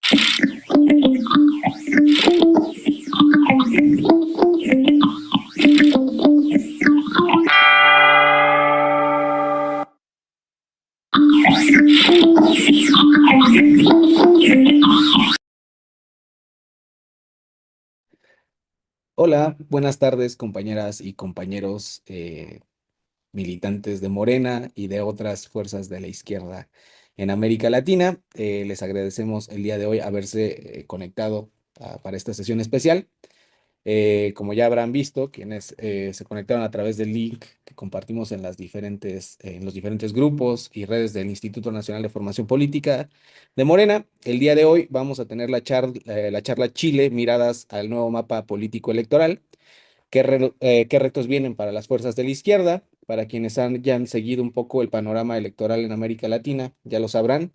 Hola, buenas tardes, compañeras y compañeros militantes de Morena y de otras fuerzas de la izquierda en América Latina. Les agradecemos el día de hoy haberse conectado para esta sesión especial. Como ya habrán visto, quienes se conectaron a través del link que compartimos en en los diferentes grupos y redes del Instituto Nacional de Formación Política de Morena, el día de hoy vamos a tener la charla Chile, miradas al nuevo mapa político electoral. ¿Qué retos vienen para las fuerzas de la izquierda? Para quienes hayan seguido un poco el panorama electoral en América Latina, ya lo sabrán.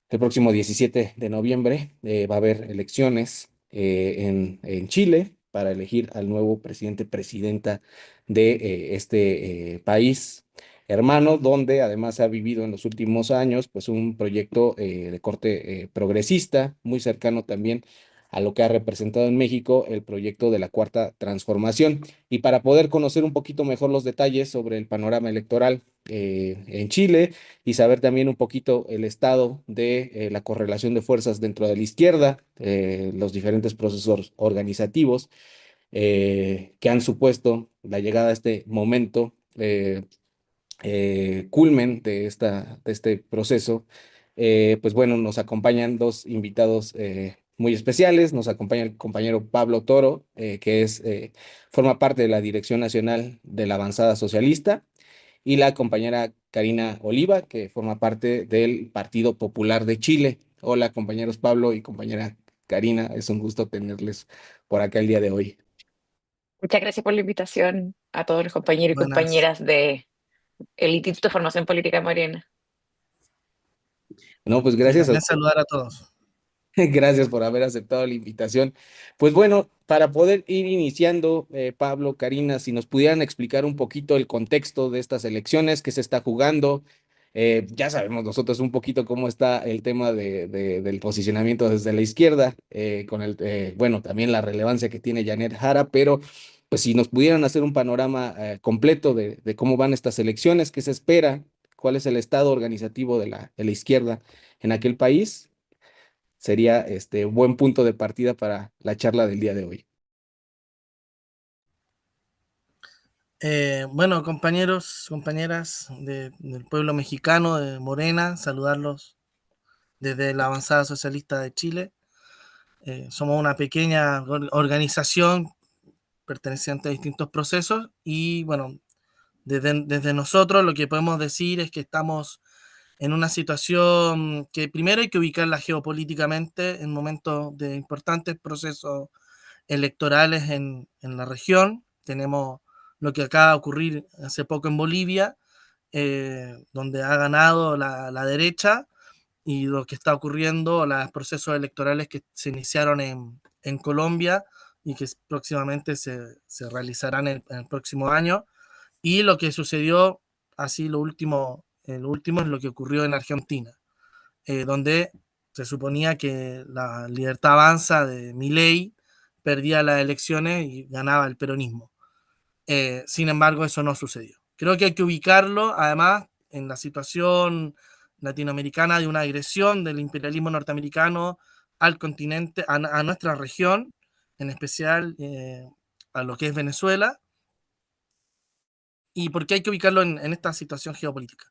El próximo 17 de noviembre va a haber elecciones en Chile para elegir al nuevo presidenta de este país hermano, donde además ha vivido en los últimos años pues un proyecto de corte progresista, muy cercano también a lo que ha representado en México el proyecto de la Cuarta Transformación. Y para poder conocer un poquito mejor los detalles sobre el panorama electoral en Chile, y saber también un poquito el estado de la correlación de fuerzas dentro de la izquierda, los diferentes procesos organizativos que han supuesto la llegada a este momento culmen de de este proceso. Pues bueno, nos acompañan dos invitados muy especiales. Nos acompaña el compañero Pablo Toro, forma parte de la Dirección Nacional de la Avanzada Socialista, y la compañera Karina Oliva, que forma parte del Partido Popular de Chile. Hola, compañeros Pablo y compañera Karina, es un gusto tenerles por acá el día de hoy. Muchas gracias por la invitación a todos los compañeros y Buenas. compañeras de el Instituto de Formación Política Morena. No, pues Y gracias a también ustedes. saludar a todos. Gracias por haber aceptado la invitación. Pues bueno, para poder ir iniciando, Pablo, Karina, si nos pudieran explicar un poquito el contexto de estas elecciones, qué se está jugando. Ya sabemos nosotros un poquito cómo está el tema del posicionamiento desde la izquierda, bueno, también la relevancia que tiene Janet Jara, pero pues si nos pudieran hacer un panorama completo de cómo van estas elecciones, qué se espera, cuál es el estado organizativo de de la izquierda en aquel país, sería este buen punto de partida para la charla del día de hoy. Bueno, compañeros, compañeras del pueblo mexicano, de Morena, saludarlos desde la Avanzada Socialista de Chile. Somos una pequeña organización perteneciente a distintos procesos y bueno, desde nosotros lo que podemos decir es que estamos en una situación que primero hay que ubicarla geopolíticamente en momentos de importantes procesos electorales en la región. Tenemos lo que acaba de ocurrir hace poco en Bolivia, donde ha ganado la derecha, y lo que está ocurriendo, los procesos electorales que se iniciaron en Colombia y que próximamente se realizarán en el próximo año, y lo que sucedió, así lo último es lo que ocurrió en Argentina, donde se suponía que la Libertad Avanza de Milei perdía las elecciones y ganaba el peronismo. Sin embargo, eso no sucedió. Creo que hay que ubicarlo, además, en la situación latinoamericana de una agresión del imperialismo norteamericano al continente, a nuestra región, en especial a lo que es Venezuela, y por qué hay que ubicarlo en esta situación geopolítica.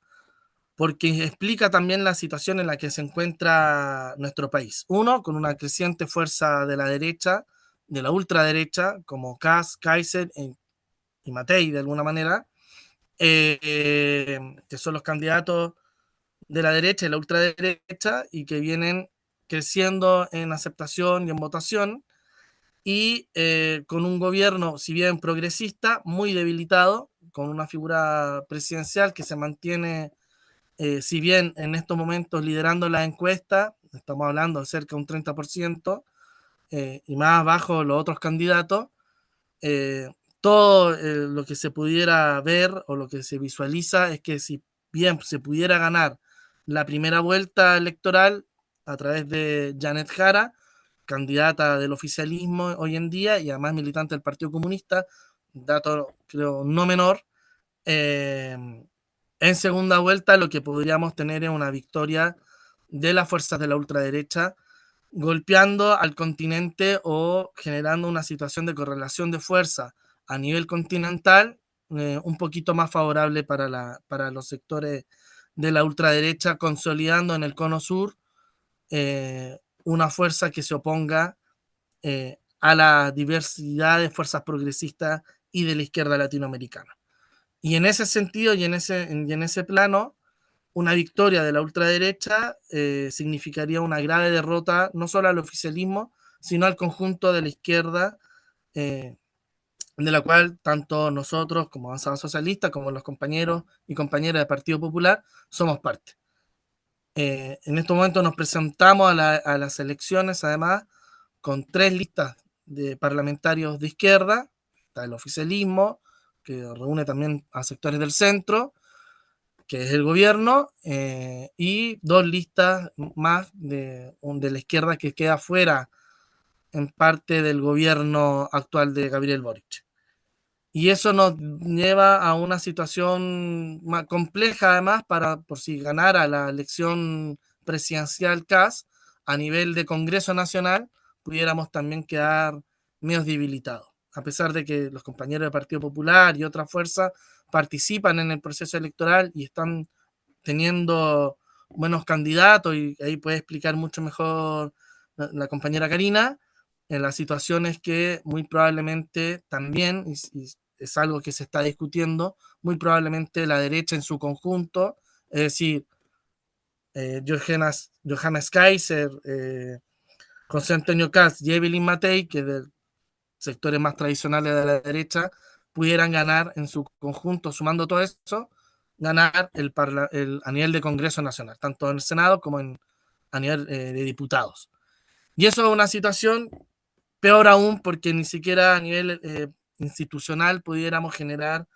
Porque explica también la situación en la que se encuentra nuestro país. Uno, con una creciente fuerza de la derecha, de la ultraderecha, como Kass, Kaiser y Matei, de alguna manera, que son los candidatos de la derecha y la ultraderecha, y que vienen creciendo en aceptación y en votación, y con un gobierno, si bien progresista, muy debilitado, con una figura presidencial que se mantiene, si bien en estos momentos liderando la encuesta, estamos hablando de cerca de un 30%, y más abajo los otros candidatos. eh, Todo lo que se pudiera ver o lo que se visualiza es que si bien se pudiera ganar la primera vuelta electoral, a través de Janet Jara, candidata del oficialismo hoy en día y además militante del Partido Comunista, dato creo no menor. En segunda vuelta lo que podríamos tener es una victoria de las fuerzas de la ultraderecha golpeando al continente o generando una situación de correlación de fuerza a nivel continental un poquito más favorable para los sectores de la ultraderecha, consolidando en el cono sur una fuerza que se oponga a la diversidad de fuerzas progresistas y de la izquierda latinoamericana. Y en ese sentido y en ese plano, una victoria de la ultraderecha significaría una grave derrota no solo al oficialismo, sino al conjunto de la izquierda, de la cual tanto nosotros como Avanzada Socialista, como los compañeros y compañeras del Partido Popular, somos parte. En estos momentos nos presentamos a las elecciones, además, con 3 listas de parlamentarios de izquierda, está el oficialismo, que reúne también a sectores del centro, que es el gobierno, y 2 listas más de la izquierda que queda fuera en parte del gobierno actual de Gabriel Boric. Y eso nos lleva a una situación más compleja, además, por si ganara la elección presidencial CAS a nivel de Congreso Nacional, pudiéramos también quedar medio debilitados. A pesar de que los compañeros del Partido Popular y otras fuerzas participan en el proceso electoral y están teniendo buenos candidatos, y ahí puede explicar mucho mejor la compañera Karina, en las situaciones que muy probablemente también, y es algo que se está discutiendo, muy probablemente la derecha en su conjunto, es decir, Johannes Kaiser, José Antonio Caz y Evelyn Matei, que de sectores más tradicionales de la derecha, pudieran ganar en su conjunto, sumando todo eso, ganar a nivel de Congreso Nacional, tanto en el Senado como a nivel de diputados. Y eso es una situación peor aún porque ni siquiera a nivel institucional pudiéramos generar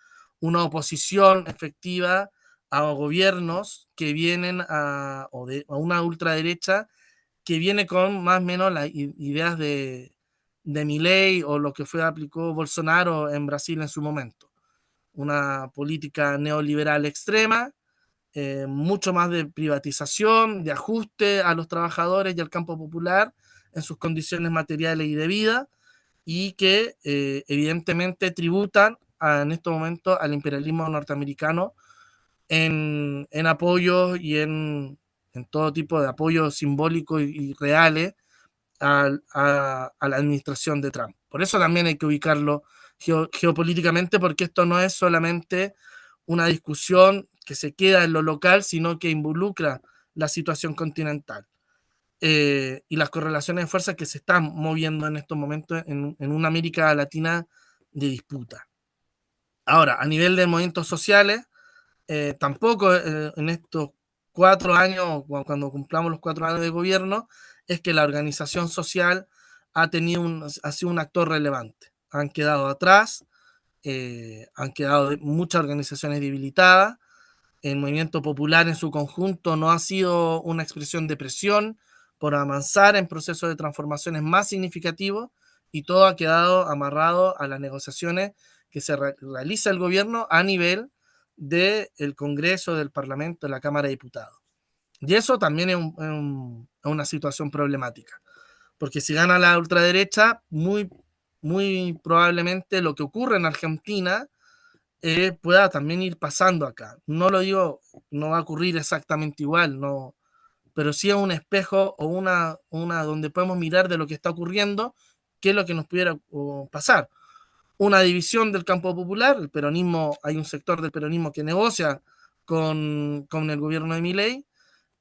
una oposición efectiva a gobiernos que vienen a una ultraderecha que viene con más o menos las ideas de Milei o lo que aplicó Bolsonaro en Brasil en su momento. Una política neoliberal extrema, mucho más de privatización, de ajuste a los trabajadores y al campo popular en sus condiciones materiales y de vida, y que evidentemente tributan en estos momentos al imperialismo norteamericano en apoyos y en todo tipo de apoyos simbólicos y reales a la administración de Trump. Por eso también hay que ubicarlo geopolíticamente, porque esto no es solamente una discusión que se queda en lo local, sino que involucra la situación continental y las correlaciones de fuerzas que se están moviendo en estos momentos en una América Latina de disputa. Ahora, a nivel de movimientos sociales, tampoco en estos 4 años, cuando cumplamos los 4 años de gobierno, es que la organización social ha sido un actor relevante. Han quedado atrás, han quedado muchas organizaciones debilitadas. El movimiento popular en su conjunto no ha sido una expresión de presión por avanzar en procesos de transformaciones más significativos, y todo ha quedado amarrado a las negociaciones que se realiza el gobierno a nivel del Congreso, del Parlamento, de la Cámara de Diputados. Y eso también es una situación problemática, porque si gana la ultraderecha, muy probablemente lo que ocurre en Argentina pueda también ir pasando acá. No lo digo, no va a ocurrir exactamente igual, no, pero sí es un espejo o una donde podemos mirar de lo que está ocurriendo, qué es lo que nos pudiera pasar. Una división del campo popular, el peronismo, hay un sector del peronismo que negocia con el gobierno de Milei,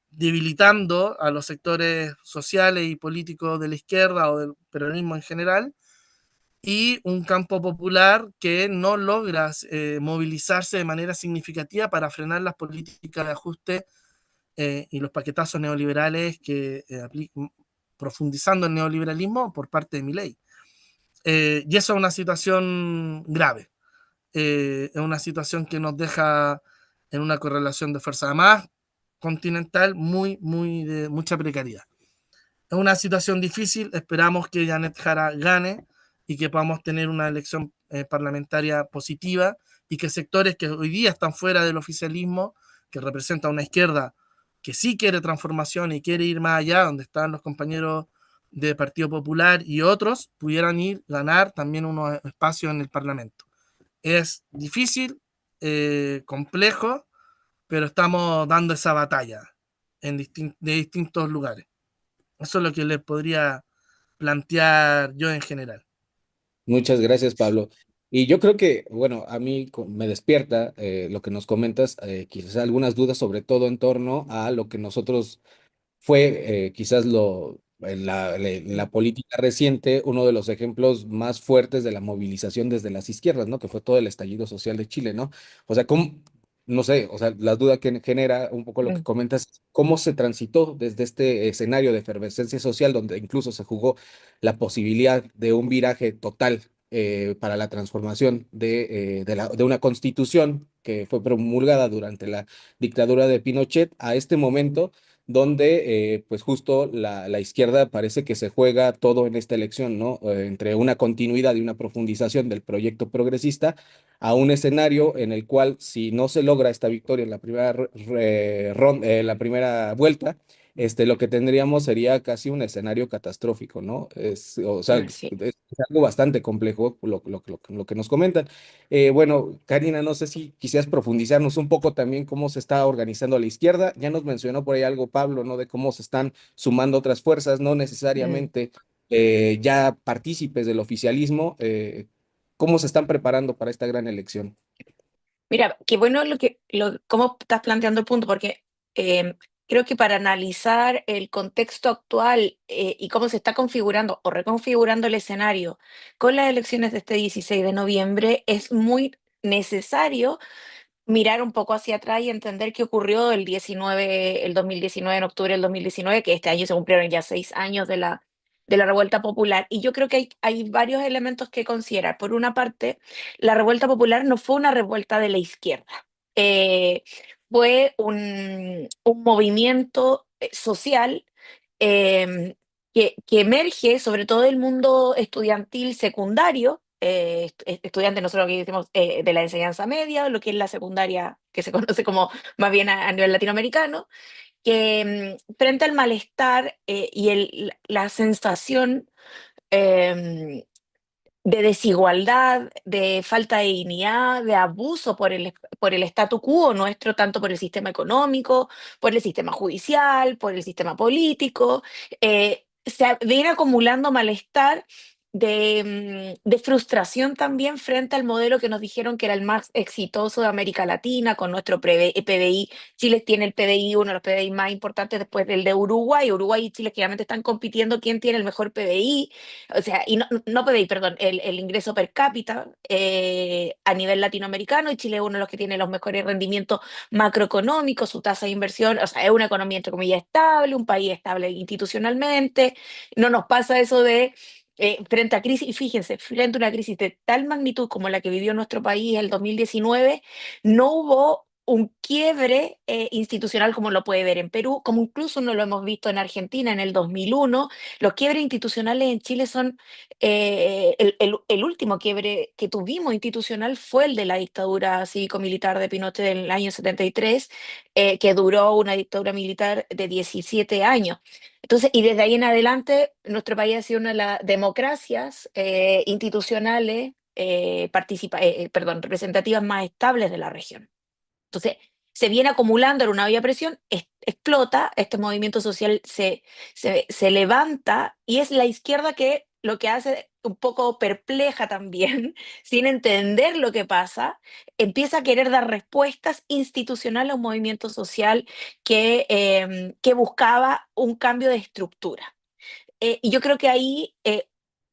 debilitando a los sectores sociales y políticos de la izquierda o del peronismo en general, y un campo popular que no logra movilizarse de manera significativa para frenar las políticas de ajuste y los paquetazos neoliberales que profundizando el neoliberalismo por parte de Milei. Y eso es una situación grave. Es una situación que nos deja en una correlación de fuerza, además continental, muy de mucha precariedad. Es una situación difícil, esperamos que Janet Jara gane y que podamos tener una elección parlamentaria positiva y que sectores que hoy día están fuera del oficialismo, que representa una izquierda que sí quiere transformación y quiere ir más allá, donde están los compañeros de Partido Popular y otros, pudieran ir ganar también unos espacios en el Parlamento. Es difícil, complejo, pero estamos dando esa batalla de distintos lugares. Eso es lo que les podría plantear yo en general. Muchas gracias, Pablo. Y yo creo que, bueno, a mí me despierta lo que nos comentas, quizás algunas dudas, sobre todo en torno a lo que nosotros fue quizás en la política reciente uno de los ejemplos más fuertes de la movilización desde las izquierdas, ¿no? Que fue todo el estallido social de Chile, ¿no? O sea, ¿cómo, no sé, o sea, la duda que genera un poco lo que Mm, comentas, cómo se transitó desde este escenario de efervescencia social, donde incluso se jugó la posibilidad de un viraje total para la transformación de una constitución que fue promulgada durante la dictadura de Pinochet a este momento donde pues justo la izquierda parece que se juega todo en esta elección, ¿no? Entre una continuidad y una profundización del proyecto progresista a un escenario en el cual si no se logra esta victoria en la primera la primera vuelta, lo que tendríamos sería casi un escenario catastrófico, ¿no? O sea, sí. es algo bastante complejo lo que nos comentan. Bueno, Karina, no sé si quisieras profundizarnos un poco también cómo se está organizando la izquierda. Ya nos mencionó por ahí algo Pablo, ¿no? De cómo se están sumando otras fuerzas, no Mm. necesariamente ya partícipes del oficialismo. ¿Cómo se están preparando para esta gran elección? Mira, qué bueno cómo estás planteando el punto, porque eh, creo que para analizar el contexto actual y cómo se está configurando o reconfigurando el escenario con las elecciones de este 16 de noviembre, es muy necesario mirar un poco hacia atrás y entender qué ocurrió el 2019, en octubre del 2019, que este año se cumplieron ya 6 años de la revuelta popular. Y yo creo que hay varios elementos que considerar. Por una parte, la revuelta popular no fue una revuelta de la izquierda. Eh, Fue un movimiento social em, que emerge sobre todo del mundo estudiantil secundario, estudiantes, nosotros aquí decimos de la enseñanza media, lo que es la secundaria, que se conoce como más bien a nivel latinoamericano, que frente al malestar y la sensación em, de desigualdad, de falta de dignidad, de abuso por el statu quo nuestro, tanto por el sistema económico, por el sistema judicial, por el sistema político. Viene acumulando malestar de frustración también frente al modelo que nos dijeron que era el más exitoso de América Latina, con nuestro PBI. Chile tiene el PBI, uno de los PBI más importantes después del de Uruguay. Uruguay y Chile claramente están compitiendo quién tiene el mejor PBI, o sea, y no PBI, perdón, el ingreso per cápita a nivel latinoamericano, y Chile es uno de los que tiene los mejores rendimientos macroeconómicos, su tasa de inversión, o sea, es una economía entre comillas estable, un país estable institucionalmente. No nos pasa eso de frente a crisis, y fíjense, frente a una crisis de tal magnitud como la que vivió nuestro país el 2019, no hubo un quiebre institucional como lo puede ver en Perú, como incluso no lo hemos visto en Argentina en el 2001. Los quiebres institucionales en Chile son, el último quiebre que tuvimos institucional fue el de la dictadura cívico-militar de Pinochet del año 73, que duró una dictadura militar de 17 años. Entonces, y desde ahí en adelante, nuestro país ha sido una de las democracias institucionales, perdón, representativas más estables de la región. Entonces, se viene acumulando en una olla de presión, explota, este movimiento social se levanta, y es la izquierda que lo que hace, un poco perpleja también, sin entender lo que pasa, empieza a querer dar respuestas institucionales a un movimiento social que buscaba un cambio de estructura. Y yo creo que ahí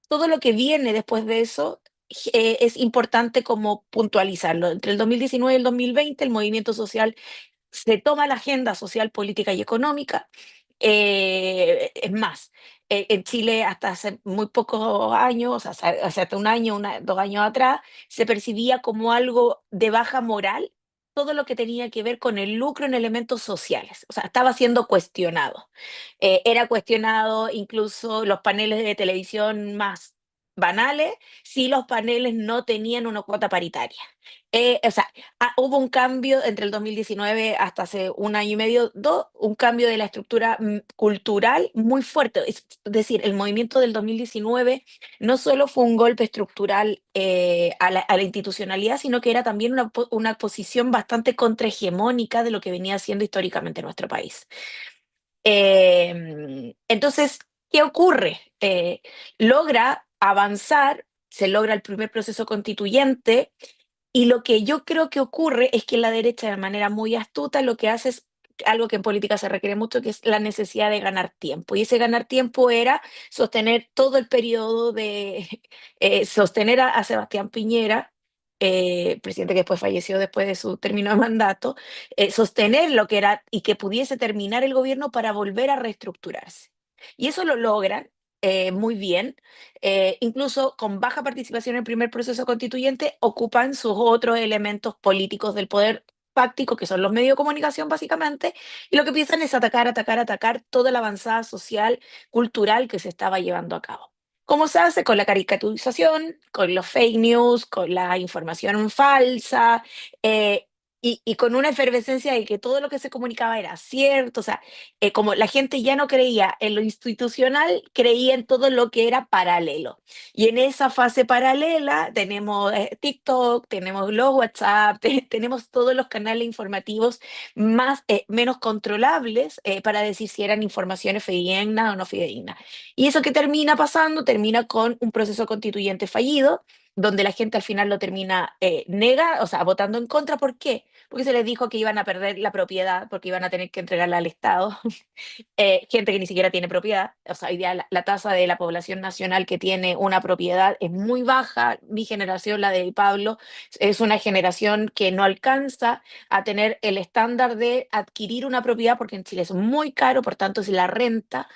todo lo que viene después de eso es importante como puntualizarlo. Entre el 2019 y el 2020, el movimiento social se toma la agenda social, política y económica. Es más, en Chile hasta hace muy pocos años, hasta un año, 2 años atrás, se percibía como algo de baja moral todo lo que tenía que ver con el lucro en elementos sociales. O sea, estaba siendo cuestionado. Era cuestionado incluso los paneles de televisión más banales si los paneles no tenían una cuota paritaria. O sea, hubo un cambio entre el 2019 hasta hace un año y medio, un cambio de la estructura cultural muy fuerte. Es decir, el movimiento del 2019 no solo fue un golpe estructural a la institucionalidad, sino que era también una posición bastante contrahegemónica de lo que venía siendo históricamente nuestro país. Entonces, ¿qué ocurre? Logra avanzar, se logra el primer proceso constituyente, y lo que yo creo que ocurre es que la derecha, de manera muy astuta, lo que hace es algo que en política se requiere mucho, que es la necesidad de ganar tiempo. Y ese ganar tiempo era sostener todo el periodo de, sostener a Sebastián Piñera, presidente que después falleció después de su término de mandato, sostener lo que era y que pudiese terminar el gobierno para volver a reestructurarse. Y eso lo logran muy bien, incluso con baja participación en el primer proceso constituyente, ocupan sus otros elementos políticos del poder fáctico, que son los medios de comunicación básicamente, y lo que empiezan es atacar toda la avanzada social, cultural que se estaba llevando a cabo. ¿Cómo se hace? Con la caricaturización, con los fake news, con la información falsa, y con una efervescencia de que todo lo que se comunicaba era cierto. O sea, como la gente ya no creía en lo institucional, creía en todo lo que era paralelo. Y en esa fase paralela tenemos TikTok, tenemos los WhatsApp, tenemos todos los canales informativos menos controlables para decir si eran informaciones fidedignas o no fidedignas. Y eso que termina pasando, termina con un proceso constituyente fallido, donde la gente al final lo termina o sea, votando en contra. ¿Por qué? Porque se les dijo que iban a perder la propiedad, porque iban a tener que entregarla al Estado. Gente que ni siquiera tiene propiedad. O sea, hoy día la tasa de la población nacional que tiene una propiedad es muy baja. Mi generación, la de Pablo, es una generación que no alcanza a tener el estándar de adquirir una propiedad, porque en Chile es muy caro, por tanto es la renta.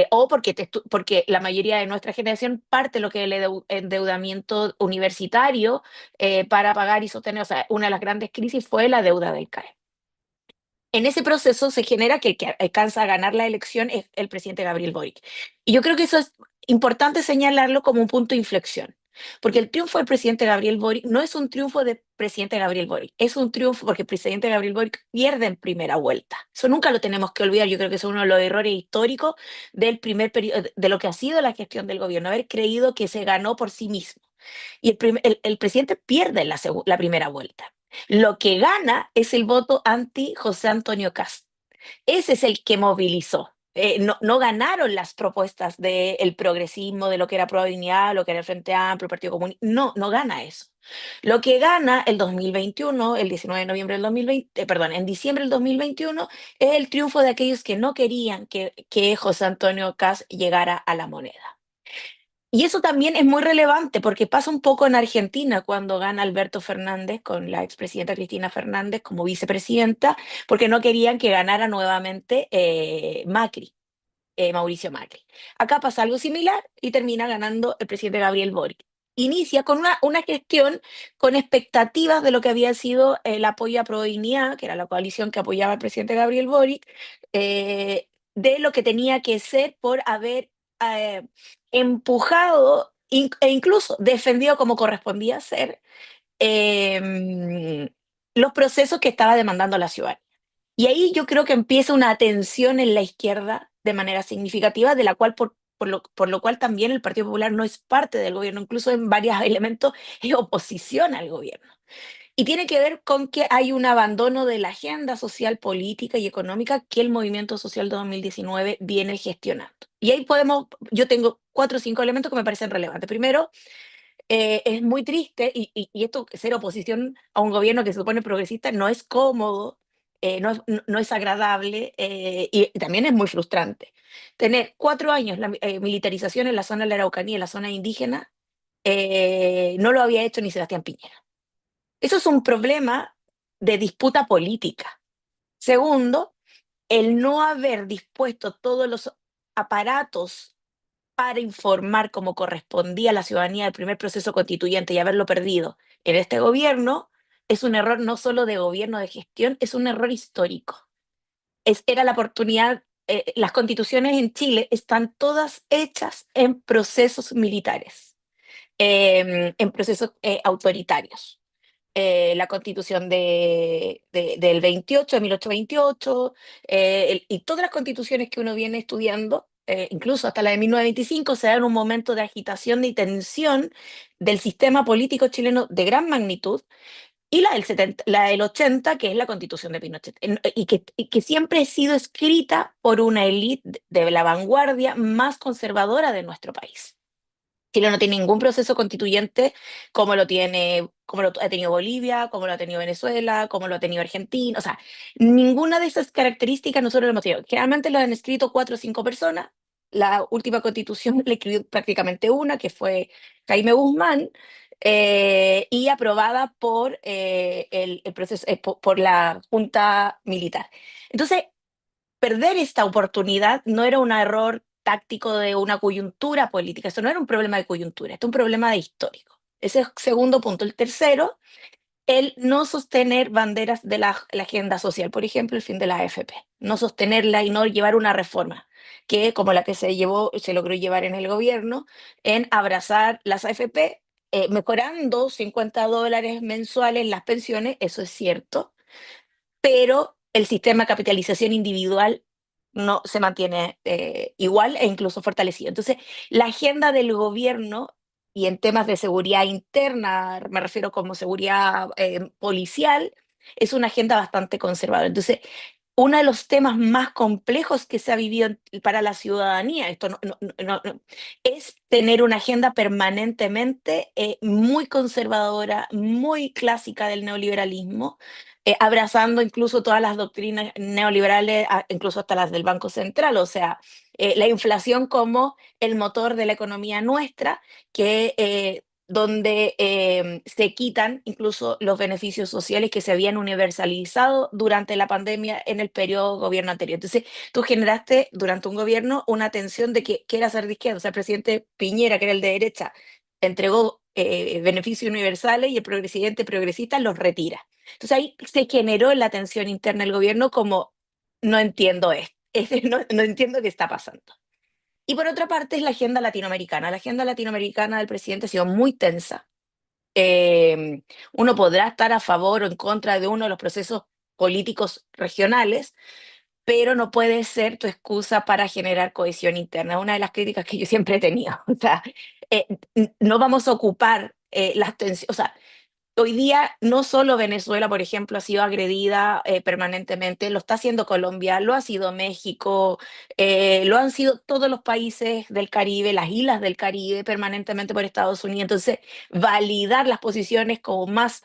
O porque la mayoría de nuestra generación parte lo que es el endeudamiento universitario para pagar y sostener. O sea, una de las grandes crisis fue la deuda del CAE. En ese proceso se genera que el que alcanza a ganar la elección es el presidente Gabriel Boric. Y yo creo que eso es importante señalarlo como un punto de inflexión, porque el triunfo del presidente Gabriel Boric no es un triunfo del presidente Gabriel Boric, es un triunfo porque el presidente Gabriel Boric pierde en primera vuelta. Eso nunca lo tenemos que olvidar. Yo creo que es uno de los errores históricos del primer periodo, de lo que ha sido la gestión del gobierno, haber creído que se ganó por sí mismo. Y el presidente pierde en la primera vuelta. Lo que gana es el voto anti José Antonio Cast. Ese es el que movilizó. No ganaron las propuestas del progresismo, de lo que era Prueba de Dignidad, lo que era el Frente Amplio, el Partido Comunista. No gana eso. Lo que gana el 2021, el 19 de noviembre del 2020, perdón, en diciembre del 2021, es el triunfo de aquellos que no querían que José Antonio Cast llegara a la moneda. Y eso también es muy relevante porque pasa un poco en Argentina cuando gana Alberto Fernández con la expresidenta Cristina Fernández como vicepresidenta, porque no querían que ganara nuevamente Mauricio Macri. Acá pasa algo similar y termina ganando el presidente Gabriel Boric. Inicia con una gestión con expectativas de lo que había sido el apoyo a Prodignidad, que era la coalición que apoyaba al presidente Gabriel Boric, de lo que tenía que ser por haber eh, empujado e incluso defendido como correspondía ser em, los procesos que estaba demandando la ciudad. Y ahí yo creo que empieza una tensión en la izquierda de manera significativa, de la cual por lo cual también el Partido Popular no es parte del gobierno, incluso en varios elementos es oposición al gobierno. Y tiene que ver con que hay un abandono de la agenda social, política y económica que el movimiento social de 2019 viene gestionando. Y ahí yo tengo 4 o 5 elementos que me parecen relevantes. Primero, es muy triste, y esto, ser oposición a un gobierno que se supone progresista, no es cómodo, no es agradable, y también es muy frustrante. Tener 4 años la militarización en la zona de la Araucanía, en la zona indígena, no lo había hecho ni Sebastián Piñera. Eso es un problema de disputa política. Segundo, el no haber dispuesto todos los aparatos para informar como correspondía a la ciudadanía del primer proceso constituyente y haberlo perdido en este gobierno, es un error no solo de gobierno, de gestión, es un error histórico. Era la oportunidad, las constituciones en Chile están todas hechas en procesos militares, en procesos autoritarios. La constitución del 28, de 1828, y todas las constituciones que uno viene estudiando, incluso hasta la de 1925, se da en un momento de agitación y tensión del sistema político chileno de gran magnitud, y la del 80, que es la constitución de Pinochet, y que siempre ha sido escrita por una élite de la vanguardia más conservadora de nuestro país. Chile no tiene ningún proceso constituyente como lo ha tenido Bolivia, como lo ha tenido Venezuela, como lo ha tenido Argentina. O sea, ninguna de esas características nosotros lo hemos tenido. Generalmente lo han escrito 4 o 5 personas. La última constitución la escribió prácticamente una, que fue Jaime Guzmán, y aprobada por, el proceso, por la Junta Militar. Entonces, perder esta oportunidad no era un error táctico de una coyuntura política, esto no era un problema de coyuntura, esto es un problema de histórico. Ese es el segundo punto. El tercero, el no sostener banderas de la agenda social, por ejemplo, el fin de la AFP, no sostenerla y no llevar una reforma, que como la que se logró llevar en el gobierno, en abrazar las AFP, mejorando $50 mensuales las pensiones, eso es cierto, pero el sistema de capitalización individual no se mantiene igual e incluso fortalecido. Entonces, la agenda del gobierno y en temas de seguridad interna, me refiero como seguridad policial, es una agenda bastante conservadora. Entonces, uno de los temas más complejos que se ha vivido para la ciudadanía, esto es tener una agenda permanentemente muy conservadora, muy clásica del neoliberalismo, abrazando incluso todas las doctrinas neoliberales, incluso hasta las del Banco Central, o sea, la inflación como el motor de la economía nuestra, donde se quitan incluso los beneficios sociales que se habían universalizado durante la pandemia en el periodo gobierno anterior. Entonces, tú generaste durante un gobierno una tensión de que era ser de izquierda, o sea, el presidente Piñera, que era el de derecha, entregó beneficios universales y el presidente progresista los retira. Entonces ahí se generó la tensión interna del gobierno como, no entiendo esto, no entiendo qué está pasando. Y por otra parte es la agenda latinoamericana. La agenda latinoamericana del presidente ha sido muy tensa. Uno podrá estar a favor o en contra de uno de los procesos políticos regionales, pero no puede ser tu excusa para generar cohesión interna. Una de las críticas que yo siempre he tenido. O sea, eh, no vamos a ocupar las tensiones. O sea, hoy día no solo Venezuela, por ejemplo, ha sido agredida permanentemente, lo está haciendo Colombia, lo ha sido México, lo han sido todos los países del Caribe, las islas del Caribe, permanentemente por Estados Unidos. Entonces, validar las posiciones como más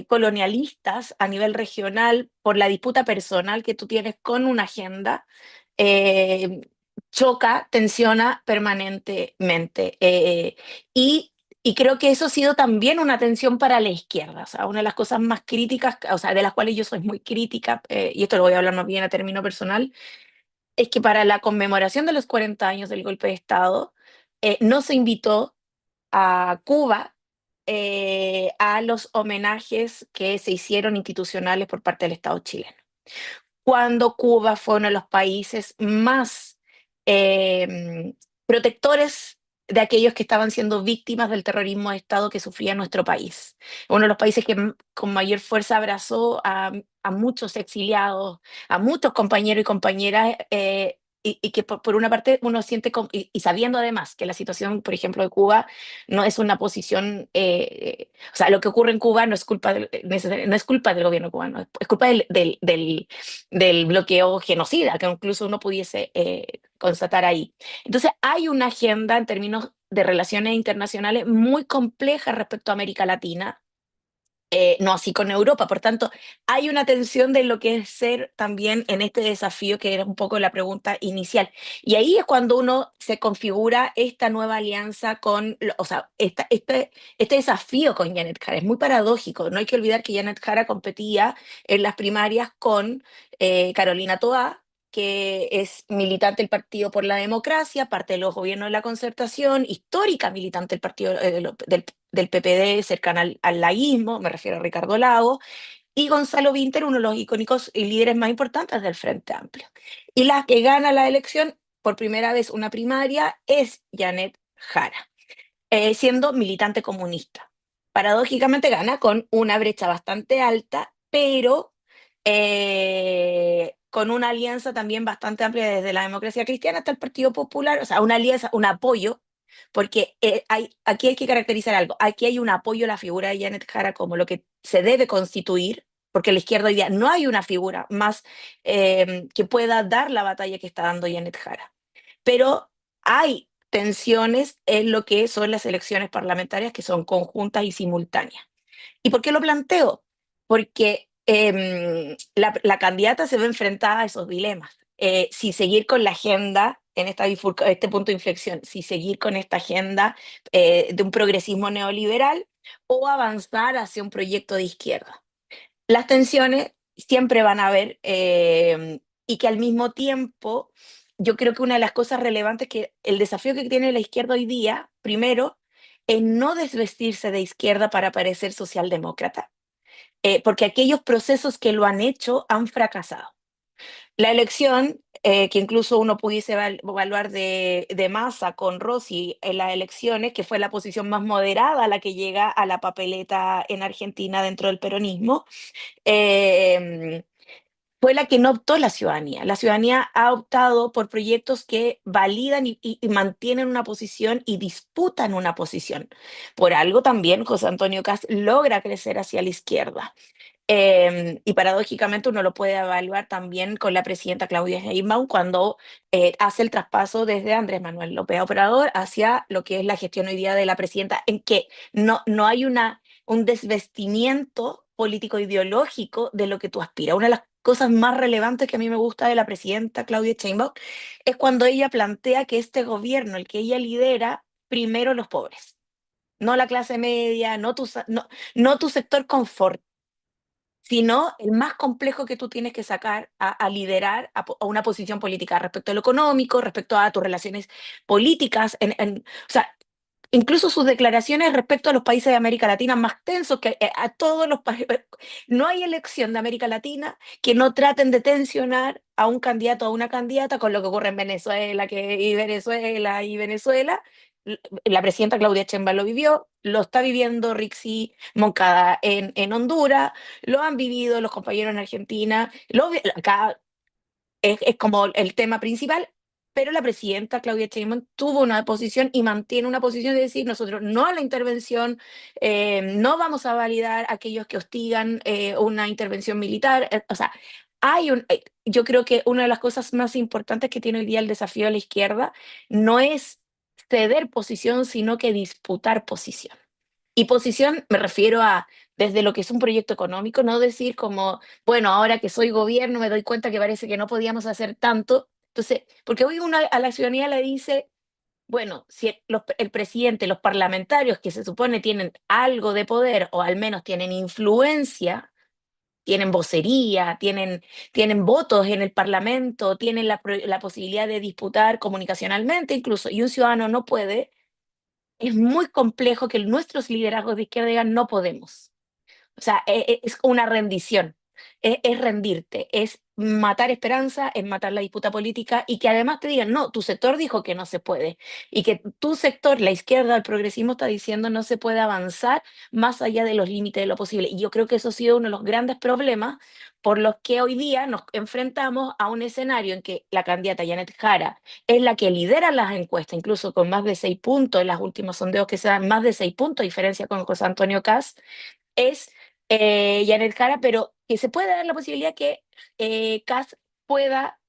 colonialistas a nivel regional por la disputa personal que tú tienes con una agenda, eh, choca, tensiona permanentemente. Y creo que eso ha sido también una tensión para la izquierda. O sea, una de las cosas más críticas, o sea, de las cuales yo soy muy crítica, y esto lo voy a hablar más bien a término personal, es que para la conmemoración de los 40 años del golpe de Estado, no se invitó a Cuba a los homenajes que se hicieron institucionales por parte del Estado chileno, cuando Cuba fue uno de los países más eh, protectores de aquellos que estaban siendo víctimas del terrorismo de Estado que sufría nuestro país. Uno de los países que con mayor fuerza abrazó a muchos exiliados, a muchos compañeros y compañeras, y que por una parte uno siente, y sabiendo además que la situación, por ejemplo, de Cuba no es una posición, o sea, lo que ocurre en Cuba no es culpa no es culpa del gobierno cubano, es culpa del bloqueo genocida, que incluso uno pudiese constatar ahí. Entonces, hay una agenda en términos de relaciones internacionales muy compleja respecto a América Latina, no así con Europa. Por tanto, hay una tensión de lo que es ser también en este desafío, que era un poco la pregunta inicial. Y ahí es cuando uno se configura esta nueva alianza o sea, este desafío con Janet Jara. Es muy paradójico. No hay que olvidar que Janet Jara competía en las primarias con Carolina Toá, que es militante del Partido por la Democracia, parte de los gobiernos de la Concertación, histórica militante del partido del PPD, cercana al laísmo, me refiero a Ricardo Lagos, y Gonzalo Vinter, uno de los icónicos y líderes más importantes del Frente Amplio. Y la que gana la elección por primera vez una primaria es Janet Jara, siendo militante comunista. Paradójicamente gana con una brecha bastante alta, pero con una alianza también bastante amplia desde la Democracia Cristiana hasta el Partido Popular, o sea, una alianza, un apoyo, porque aquí hay que caracterizar algo, aquí hay un apoyo a la figura de Janet Jara como lo que se debe constituir, porque en la izquierda hoy día no hay una figura más que pueda dar la batalla que está dando Janet Jara. Pero hay tensiones en lo que son las elecciones parlamentarias que son conjuntas y simultáneas. ¿Y por qué lo planteo? Porque la candidata se ve enfrentada a esos dilemas. Si seguir con la agenda en este punto de inflexión, si seguir con esta agenda de un progresismo neoliberal o avanzar hacia un proyecto de izquierda. Las tensiones siempre van a haber y que al mismo tiempo yo creo que una de las cosas relevantes que el desafío que tiene la izquierda hoy día, primero, es no desvestirse de izquierda para parecer socialdemócrata, porque aquellos procesos que lo han hecho han fracasado. La elección, que incluso uno pudiese evaluar de Massa con Rossi en las elecciones, que fue la posición más moderada a la que llega a la papeleta en Argentina dentro del peronismo, eh, fue la que no optó la ciudadanía. La ciudadanía ha optado por proyectos que validan y mantienen una posición y disputan una posición. Por algo también José Antonio Kast logra crecer hacia la izquierda. Y paradójicamente uno lo puede evaluar también con la presidenta Claudia Sheinbaum cuando hace el traspaso desde Andrés Manuel López Obrador hacia lo que es la gestión hoy día de la presidenta, en que no hay un desvestimiento político ideológico de lo que tú aspiras. Una de las cosas más relevantes que a mí me gusta de la presidenta Claudia Sheinbaum es cuando ella plantea que este gobierno, el que ella lidera, primero los pobres, no la clase media, no tu sector confort, sino el más complejo que tú tienes que sacar a liderar a una posición política respecto a lo económico, respecto a tus relaciones políticas, o sea, incluso sus declaraciones respecto a los países de América Latina más tensos que a todos los países. No hay elección de América Latina que no traten de tensionar a un candidato o a una candidata con lo que ocurre en Venezuela, y Venezuela. La presidenta Claudia Sheinbaum lo vivió, lo está viviendo Rixi Moncada en Honduras, lo han vivido los compañeros en Argentina, acá es como el tema principal, pero la presidenta Claudia Sheinbaum tuvo una posición y mantiene una posición de decir nosotros no a la intervención, no vamos a validar a aquellos que hostigan una intervención militar, o sea, yo creo que una de las cosas más importantes que tiene hoy día el desafío de la izquierda no es ceder posición, sino que disputar posición. Y posición me refiero a desde lo que es un proyecto económico, no decir como, bueno, ahora que soy gobierno me doy cuenta que parece que no podíamos hacer tanto. Entonces, porque hoy uno a la ciudadanía le dice, bueno, si el presidente, los parlamentarios que se supone tienen algo de poder o al menos tienen influencia, tienen vocería, tienen votos en el Parlamento, tienen la posibilidad de disputar comunicacionalmente incluso, y un ciudadano no puede, es muy complejo que nuestros liderazgos de izquierda digan no podemos. O sea, es una rendición, es rendirte, es matar esperanza, es matar la disputa política y que además te digan, no, tu sector dijo que no se puede y que tu sector, la izquierda, el progresismo está diciendo no se puede avanzar más allá de los límites de lo posible. Y yo creo que eso ha sido uno de los grandes problemas por los que hoy día nos enfrentamos a un escenario en que la candidata Janet Jara es la que lidera las encuestas, incluso con más de 6 puntos en los últimos sondeos que se dan, más de 6 puntos, diferencia con José Antonio Kast, es Janet Jara, pero que se puede dar la posibilidad que Kast pueda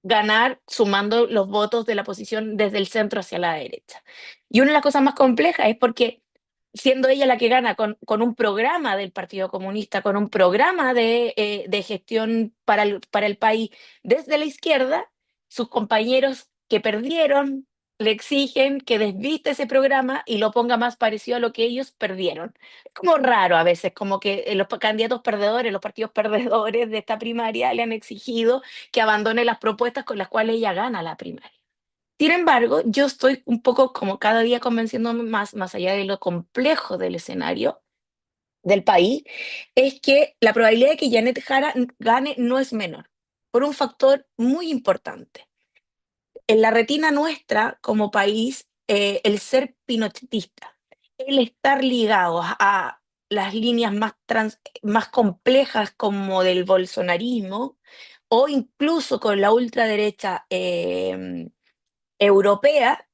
ganar sumando los votos de la posición desde el centro hacia la derecha. Y una de las cosas más complejas es porque siendo ella la que gana con un programa del Partido Comunista, con un programa de gestión para el país desde la izquierda, sus compañeros que perdieron le exigen que desviste ese programa y lo ponga más parecido a lo que ellos perdieron. Es como raro a veces, como que los candidatos perdedores, los partidos perdedores de esta primaria le han exigido que abandone las propuestas con las cuales ella gana la primaria. Sin embargo, yo estoy un poco como cada día convenciéndome más allá de lo complejo del escenario del país, es que la probabilidad de que Janet Jara gane no es menor, por un factor muy importante. En la retina nuestra como país, el ser pinochetista, el estar ligado a las líneas más complejas como del bolsonarismo o incluso con la ultraderecha europea,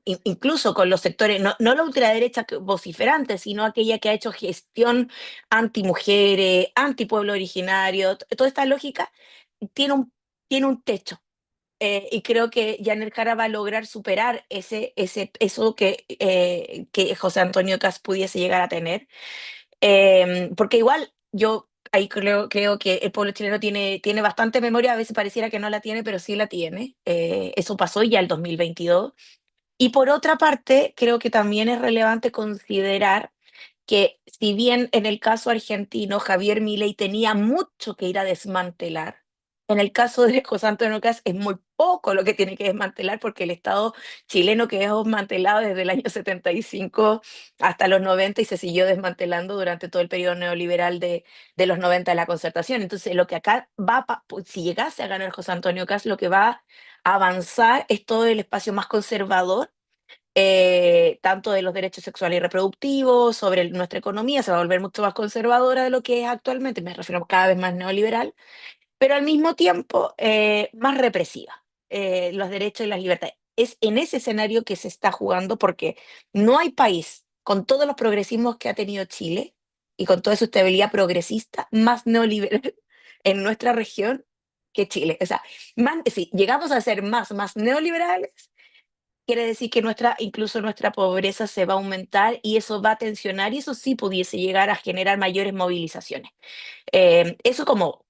incluso con los sectores, no la ultraderecha vociferante, sino aquella que ha hecho gestión antimujeres, antipueblo originario, toda esta lógica tiene un techo. Y creo que Janet Jara va a lograr superar eso que José Antonio Caz pudiese llegar a tener. Porque igual yo ahí creo que el pueblo chileno tiene bastante memoria, a veces pareciera que no la tiene, pero sí la tiene. Eso pasó ya el 2022. Y por otra parte, creo que también es relevante considerar que si bien en el caso argentino Javier Milei tenía mucho que ir a desmantelar, en el caso de José Antonio Kast es muy poco lo que tiene que desmantelar porque el Estado chileno quedó desmantelado desde el año 75 hasta los 90 y se siguió desmantelando durante todo el periodo neoliberal de los 90 de la Concertación. Entonces, lo que acá si llegase a ganar José Antonio Kast, lo que va a avanzar es todo el espacio más conservador, tanto de los derechos sexuales y reproductivos, sobre nuestra economía, se va a volver mucho más conservadora de lo que es actualmente, me refiero cada vez más neoliberal, pero al mismo tiempo más represiva, los derechos y las libertades. Es en ese escenario que se está jugando porque no hay país con todos los progresismos que ha tenido Chile y con toda su estabilidad progresista más neoliberal en nuestra región que Chile. O sea, si llegamos a ser más neoliberales, quiere decir que incluso nuestra pobreza se va a aumentar y eso va a tensionar y eso sí pudiese llegar a generar mayores movilizaciones. Eso como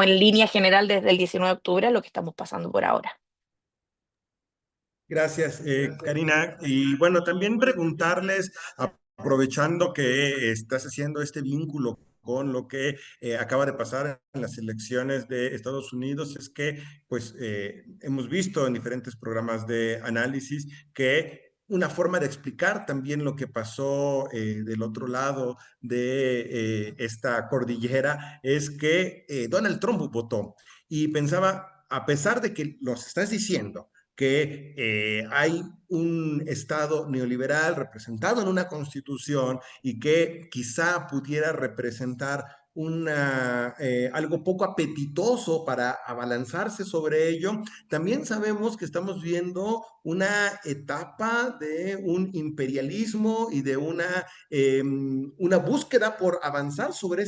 en línea general desde el 19 de octubre lo que estamos pasando por ahora. Gracias, Karina. Y bueno, también preguntarles, aprovechando que estás haciendo este vínculo con lo que acaba de pasar en las elecciones de Estados Unidos, es que pues hemos visto en diferentes programas de análisis que una forma de explicar también lo que pasó del otro lado de esta cordillera es que Donald Trump votó. Y pensaba, a pesar de que los estás diciendo, que hay un Estado neoliberal representado en una constitución y que quizá pudiera representar algo poco apetitoso para abalanzarse sobre ello. También sabemos que estamos viendo una etapa de un imperialismo y de una búsqueda por avanzar sobre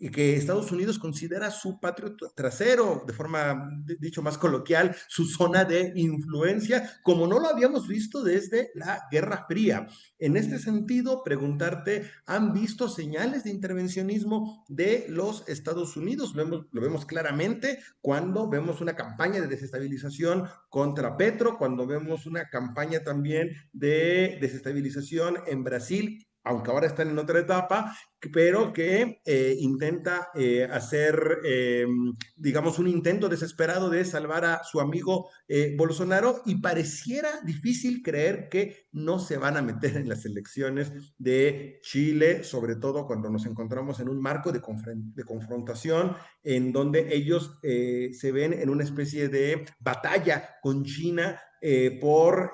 y que Estados Unidos considera su patio trasero, de forma, dicho más coloquial, su zona de influencia, como no lo habíamos visto desde la Guerra Fría. En este sentido, preguntarte, ¿han visto señales de intervencionismo de los Estados Unidos? Lo vemos claramente cuando vemos una campaña de desestabilización contra Petro, cuando vemos una campaña también de desestabilización en Brasil, aunque ahora están en otra etapa, pero que intenta hacer, digamos, un intento desesperado de salvar a su amigo Bolsonaro, y pareciera difícil creer que no se van a meter en las elecciones de Chile, sobre todo cuando nos encontramos en un marco de confrontación en donde ellos se ven en una especie de batalla con China por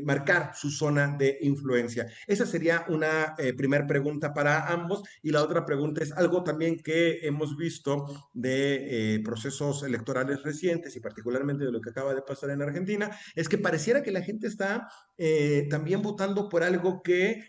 marcar su zona de influencia. Esa sería una primera pregunta para ambos, y la otra pregunta es algo también que hemos visto de procesos electorales recientes y particularmente de lo que acaba de pasar en Argentina, es que pareciera que la gente está también votando por algo que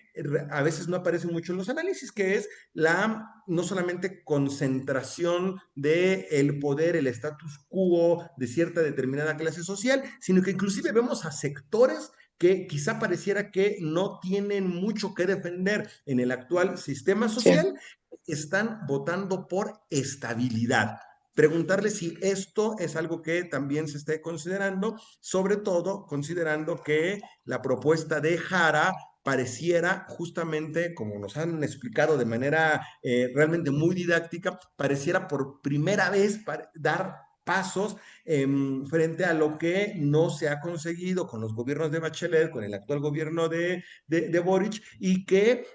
a veces no aparece mucho en los análisis, que es no solamente concentración del poder, el status quo de cierta determinada clase social, sino que inclusive vemos a sectores que quizá pareciera que no tienen mucho que defender en el actual sistema Sí. social, están votando por estabilidad. preguntarle si esto es algo que también se esté considerando, sobre todo considerando que la propuesta de Jara pareciera justamente, como nos han explicado de manera realmente muy didáctica, pareciera por primera vez dar pasos frente a lo que no se ha conseguido con los gobiernos de Bachelet, con el actual gobierno de Boric, y que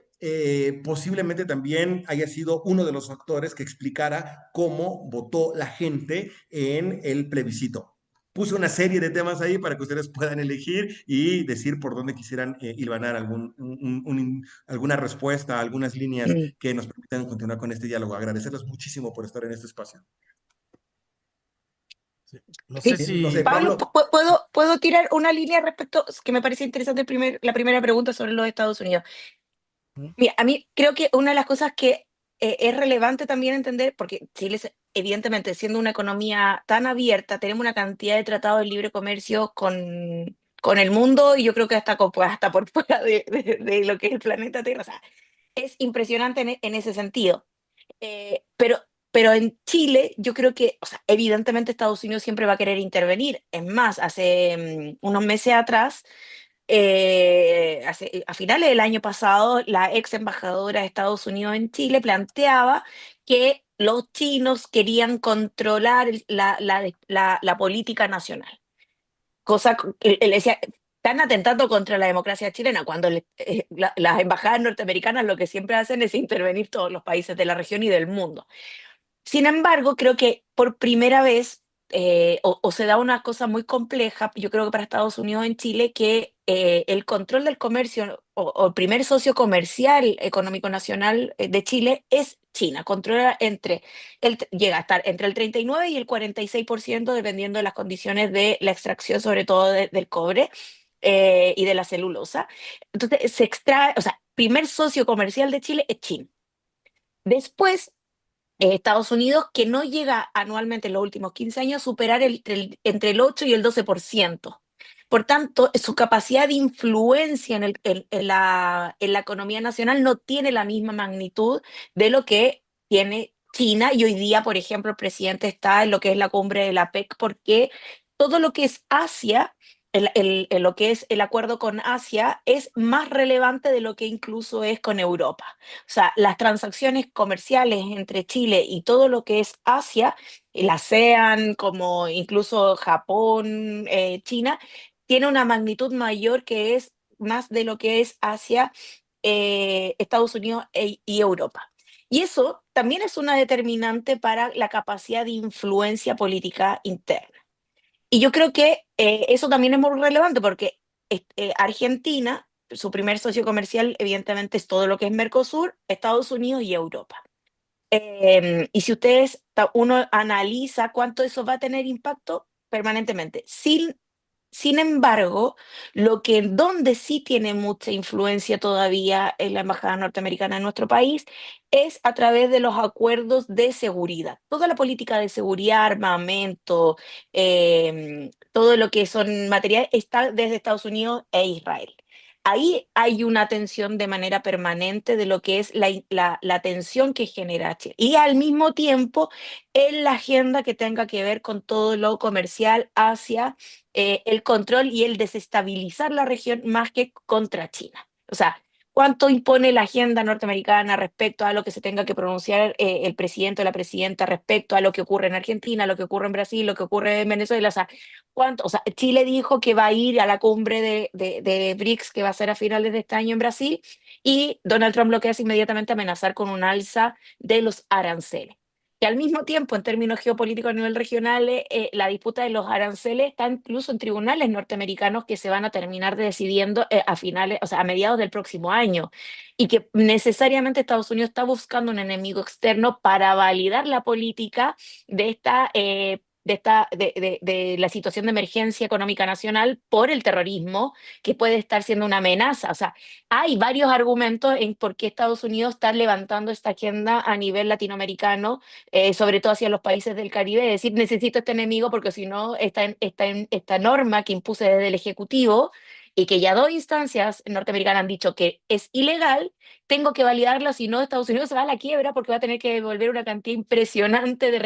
posiblemente también haya sido uno de los factores que explicara cómo votó la gente en el plebiscito. Puse una serie de temas ahí para que ustedes puedan elegir y decir por dónde quisieran hilvanar alguna respuesta, algunas líneas Mm. que nos permitan continuar con este diálogo. Agradecerles muchísimo por estar en este espacio. Sí. No sé Sí, Bien, no sé, si... Pablo, Pablo. ¿puedo tirar una línea respecto, que me parece interesante la primera pregunta sobre los Estados Unidos? ¿Mm? Mira, a mí creo que una de las cosas que es relevante también entender, porque Chile, evidentemente, siendo una economía tan abierta, tenemos una cantidad de tratados de libre comercio con el mundo y yo creo que hasta por fuera de lo que es el planeta Tierra. O sea, es impresionante en ese sentido. Pero en Chile, yo creo que, o sea, evidentemente Estados Unidos siempre va a querer intervenir. Es más, hace unos meses atrás, a finales del año pasado, la ex embajadora de Estados Unidos en Chile planteaba que los chinos querían controlar la política nacional. Cosa que él decía, están atentando contra la democracia chilena, cuando las embajadas norteamericanas lo que siempre hacen es intervenir todos los países de la región y del mundo. Sin embargo, creo que por primera vez, o se da una cosa muy compleja, yo creo que para Estados Unidos en Chile, que el control del comercio o el primer socio comercial económico nacional de Chile es China. Controla llega a estar entre el 39 y el 46%, dependiendo de las condiciones de la extracción, sobre todo del cobre y de la celulosa. Entonces, se extrae, o sea, primer socio comercial de Chile es China. Después, Estados Unidos, que no llega anualmente en los últimos 15 años a superar entre el 8 y el 12%. Por tanto, su capacidad de influencia en la economía nacional no tiene la misma magnitud de lo que tiene China. Y hoy día, por ejemplo, el presidente está en lo que es la cumbre de la PEC, porque todo lo que es Asia, lo que es el acuerdo con Asia, es más relevante de lo que incluso es con Europa. O sea, las transacciones comerciales entre Chile y todo lo que es Asia, el ASEAN, como incluso Japón, China, tiene una magnitud mayor, que es más de lo que es Asia, Estados Unidos y Europa. Y eso también es una determinante para la capacidad de influencia política interna. Y yo creo que eso también es muy relevante, porque Argentina, su primer socio comercial, evidentemente, es todo lo que es Mercosur, Estados Unidos y Europa. Y si uno analiza cuánto eso va a tener impacto permanentemente. Sin embargo, donde sí tiene mucha influencia todavía en la embajada norteamericana en nuestro país es a través de los acuerdos de seguridad. Toda la política de seguridad, armamento, todo lo que son materiales está desde Estados Unidos e Israel. Ahí hay una tensión de manera permanente de lo que es la tensión que genera Chile. Y al mismo tiempo, en la agenda que tenga que ver con todo lo comercial hacia el control y el desestabilizar la región, más que contra China. O sea, ¿cuánto impone la agenda norteamericana respecto a lo que se tenga que pronunciar el presidente o la presidenta respecto a lo que ocurre en Argentina, lo que ocurre en Brasil, lo que ocurre en Venezuela? O sea, Chile dijo que va a ir a la cumbre de BRICS, que va a ser a finales de este año en Brasil, y Donald Trump lo que hace inmediatamente amenazar con un alza de los aranceles. Que al mismo tiempo, en términos geopolíticos a nivel regional, la disputa de los aranceles está incluso en tribunales norteamericanos, que se van a terminar decidiendo a finales, o sea, a mediados del próximo año, y que necesariamente Estados Unidos está buscando un enemigo externo para validar la política de de la situación de emergencia económica nacional por el terrorismo, que puede estar siendo una amenaza. O sea, hay varios argumentos en por qué Estados Unidos está levantando esta agenda a nivel latinoamericano, sobre todo hacia los países del Caribe, es decir, necesito este enemigo, porque si no, esta norma que impuse desde el Ejecutivo y que ya dos instancias norteamericanas han dicho que es ilegal, tengo que validarlo, si no Estados Unidos se va a la quiebra porque va a tener que devolver una cantidad impresionante de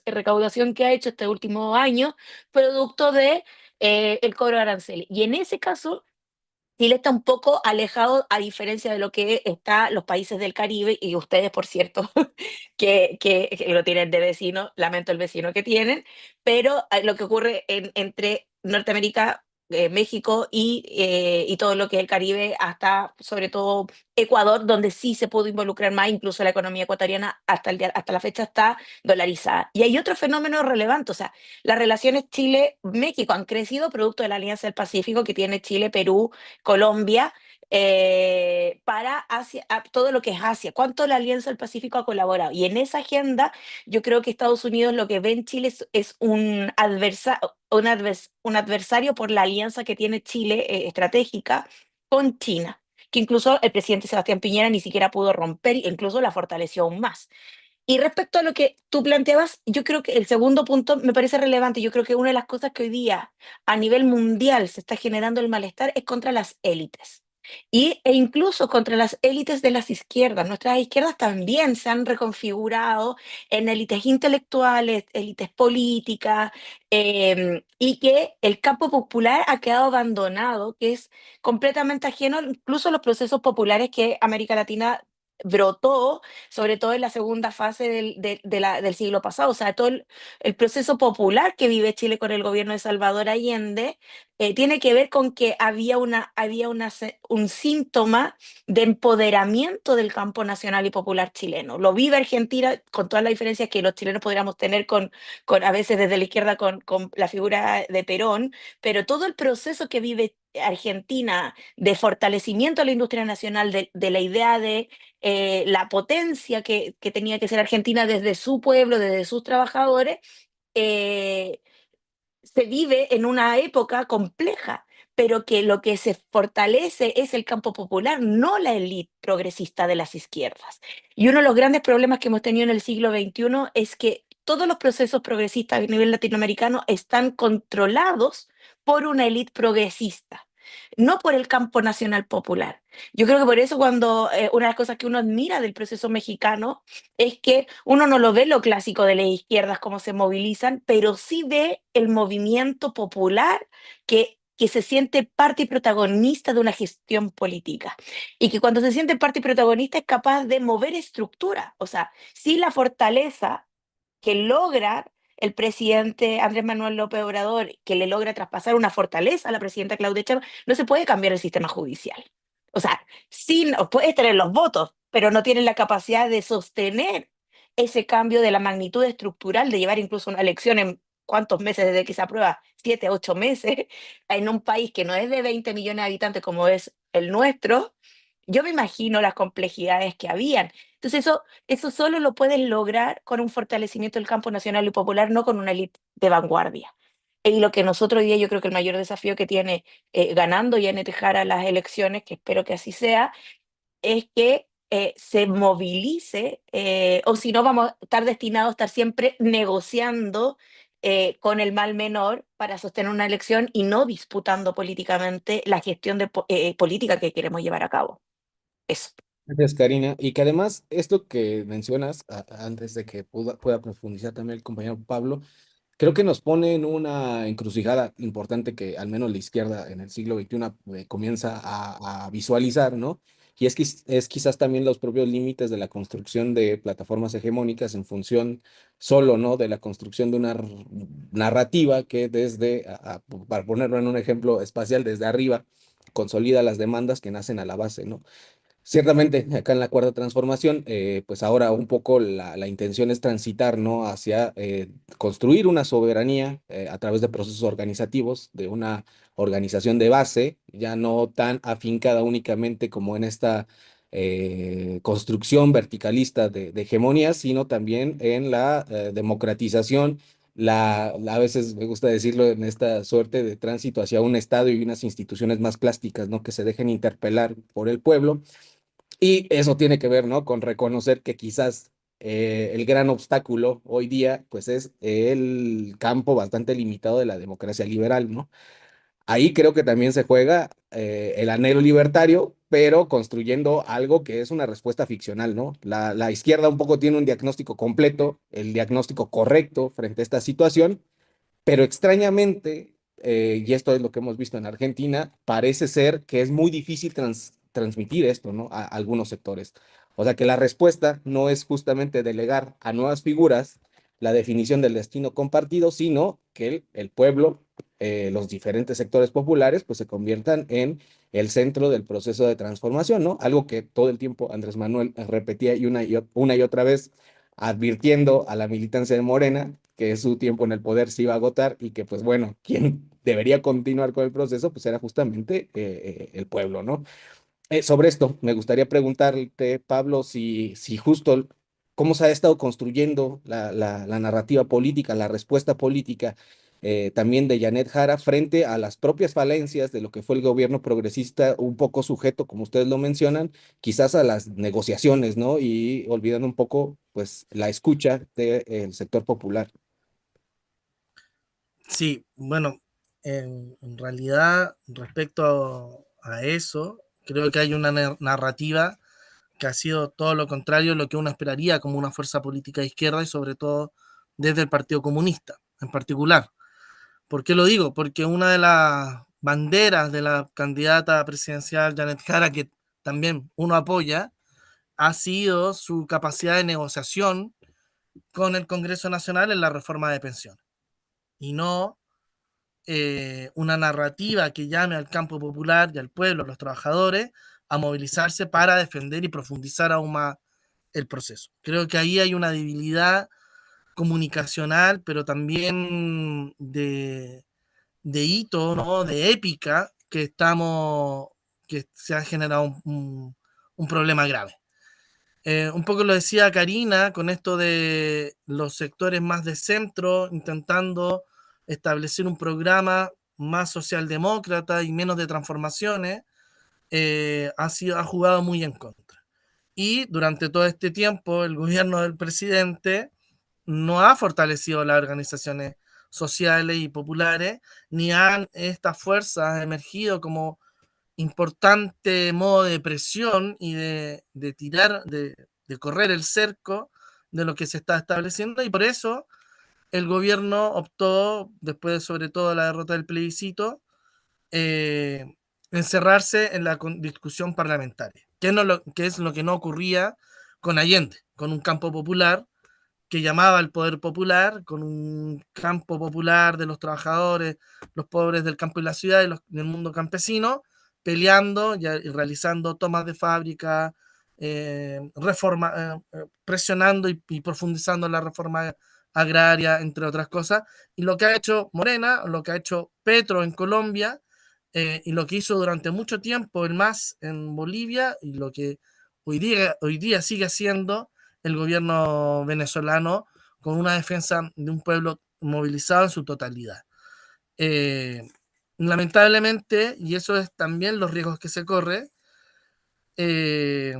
recaudación que ha hecho este último año, producto de el cobro de aranceles. Y en ese caso, Chile está un poco alejado, a diferencia de lo que está los países del Caribe, y ustedes, por cierto, que lo tienen de vecino, lamento el vecino que tienen, pero lo que ocurre entre Norteamérica, México y todo lo que es el Caribe, hasta sobre todo Ecuador, donde sí se pudo involucrar más, incluso la economía ecuatoriana hasta la fecha está dolarizada. Y hay otro fenómeno relevante, o sea, las relaciones Chile-México han crecido producto de la Alianza del Pacífico que tiene Chile, Perú, Colombia, para Asia, todo lo que es Asia. ¿Cuánto la Alianza del Pacífico ha colaborado? Y en esa agenda, yo creo que Estados Unidos lo que ve en Chile es un adversario por la alianza que tiene Chile estratégica con China, que incluso el presidente Sebastián Piñera ni siquiera pudo romper, e incluso la fortaleció aún más. Y respecto a lo que tú planteabas, yo creo que el segundo punto me parece relevante. Yo creo que una de las cosas que hoy día a nivel mundial se está generando el malestar es contra las élites. E incluso contra las élites de las izquierdas. Nuestras izquierdas también se han reconfigurado en élites intelectuales, élites políticas, y que el campo popular ha quedado abandonado, que es completamente ajeno incluso a los procesos populares que América Latina brotó sobre todo en la segunda fase del siglo pasado. O sea, todo el proceso popular que vive Chile con el gobierno de Salvador Allende tiene que ver con que un síntoma de empoderamiento del campo nacional y popular chileno. Lo vive Argentina con todas las diferencias que los chilenos podríamos tener a veces desde la izquierda con la figura de Perón, pero todo el proceso que vive Argentina de fortalecimiento de la industria nacional, de la idea de la potencia que tenía que ser Argentina desde su pueblo, desde sus trabajadores, eh, se vive en una época compleja, pero que lo que se fortalece es el campo popular, no la élite progresista de las izquierdas. Y uno de los grandes problemas que hemos tenido en el siglo XXI es que todos los procesos progresistas a nivel latinoamericano están controlados por una élite progresista, no por el campo nacional popular. Yo creo que por eso cuando una de las cosas que uno admira del proceso mexicano es que uno no lo ve lo clásico de las izquierdas, cómo se movilizan, pero sí ve el movimiento popular que se siente parte y protagonista de una gestión política. Y que cuando se siente parte y protagonista es capaz de mover estructura. O sea, sí la fortaleza que logra el presidente Andrés Manuel López Obrador, que le logra traspasar una fortaleza a la presidenta Claudia Sheinbaum, no se puede cambiar el sistema judicial. O sea, sí, puedes tener los votos, pero no tienen la capacidad de sostener ese cambio de la magnitud estructural, de llevar incluso una elección en cuántos meses desde que se aprueba, 7, 8 meses, en un país que no es de 20 millones de habitantes como es el nuestro. Yo me imagino las complejidades que habían. Entonces eso solo lo puedes lograr con un fortalecimiento del campo nacional y popular, no con una élite de vanguardia. Y lo que nosotros hoy día, yo creo que el mayor desafío que tiene ganando Janet Jara las elecciones, que espero que así sea, es que se movilice, o si no vamos a estar destinados a estar siempre negociando con el mal menor para sostener una elección y no disputando políticamente la gestión política que queremos llevar a cabo. Eso. Gracias, Karina. Y que además, esto que mencionas, antes de que pueda profundizar también el compañero Pablo, creo que nos pone en una encrucijada importante que al menos la izquierda en el siglo XXI comienza a visualizar, ¿no? Y es quizás también los propios límites de la construcción de plataformas hegemónicas en función solo, ¿no? De la construcción de una narrativa que para ponerlo en un ejemplo espacial, desde arriba, consolida las demandas que nacen a la base, ¿no? Ciertamente, acá en la cuarta transformación, pues ahora un poco la intención es transitar, ¿no? Hacia construir una soberanía a través de procesos organizativos, de una organización de base, ya no tan afincada únicamente como en esta construcción verticalista de hegemonías, sino también en la democratización. A veces me gusta decirlo en esta suerte de tránsito hacia un Estado y unas instituciones más plásticas, ¿no? Que se dejen interpelar por el pueblo y eso tiene que ver, ¿no? Con reconocer que quizás el gran obstáculo hoy día, pues es el campo bastante limitado de la democracia liberal, ¿no? Ahí creo que también se juega el anhelo libertario, pero construyendo algo que es una respuesta ficcional, ¿no? La izquierda un poco tiene un diagnóstico completo, el diagnóstico correcto frente a esta situación, pero extrañamente, y esto es lo que hemos visto en Argentina, parece ser que es muy difícil transmitir esto, ¿no? A algunos sectores. O sea que la respuesta no es justamente delegar a nuevas figuras la definición del destino compartido, sino que el pueblo, los diferentes sectores populares, pues se conviertan en el centro del proceso de transformación, ¿no? Algo que todo el tiempo Andrés Manuel repetía una y otra vez, advirtiendo a la militancia de Morena que su tiempo en el poder se iba a agotar y que, pues bueno, quien debería continuar con el proceso, pues era justamente el pueblo, ¿no? Sobre esto, me gustaría preguntarte, Pablo, si justo cómo se ha estado construyendo la narrativa política, la respuesta política también de Janet Jara frente a las propias falencias de lo que fue el gobierno progresista, un poco sujeto, como ustedes lo mencionan, quizás a las negociaciones, ¿no? Y olvidando un poco, pues, la escucha del sector popular. Sí, bueno, en realidad respecto a eso, creo que hay una narrativa que ha sido todo lo contrario a lo que uno esperaría como una fuerza política de izquierda y sobre todo desde el Partido Comunista en particular. ¿Por qué lo digo? Porque una de las banderas de la candidata presidencial Janet Jara, que también uno apoya, ha sido su capacidad de negociación con el Congreso Nacional en la reforma de pensiones. Y no una narrativa que llame al campo popular y al pueblo, a los trabajadores, a movilizarse para defender y profundizar aún más el proceso. Creo que ahí hay una debilidad comunicacional, pero también de hito, ¿no? De épica, que se ha generado un problema grave. Un poco lo decía Karina con esto de los sectores más de centro, intentando establecer un programa más socialdemócrata y menos de transformaciones, ha jugado muy en contra. Y durante todo este tiempo, el gobierno del presidente no ha fortalecido las organizaciones sociales y populares, ni han estas fuerzas emergido como importante modo de presión y de tirar, de correr el cerco de lo que se está estableciendo, y por eso el gobierno optó, después de sobre todo la derrota del plebiscito, eh, encerrarse en la discusión parlamentaria, que es lo que no ocurría con Allende, con un campo popular que llamaba al poder popular, con un campo popular de los trabajadores, los pobres del campo y la ciudad y del mundo campesino, peleando y realizando tomas de fábrica, presionando y profundizando la reforma agraria, entre otras cosas. Y lo que ha hecho Morena, lo que ha hecho Petro en Colombia, y lo que hizo durante mucho tiempo el MAS en Bolivia, y lo que hoy día sigue haciendo el gobierno venezolano con una defensa de un pueblo movilizado en su totalidad. Eh, Lamentablemente, y eso es también los riesgos que se corre, eh,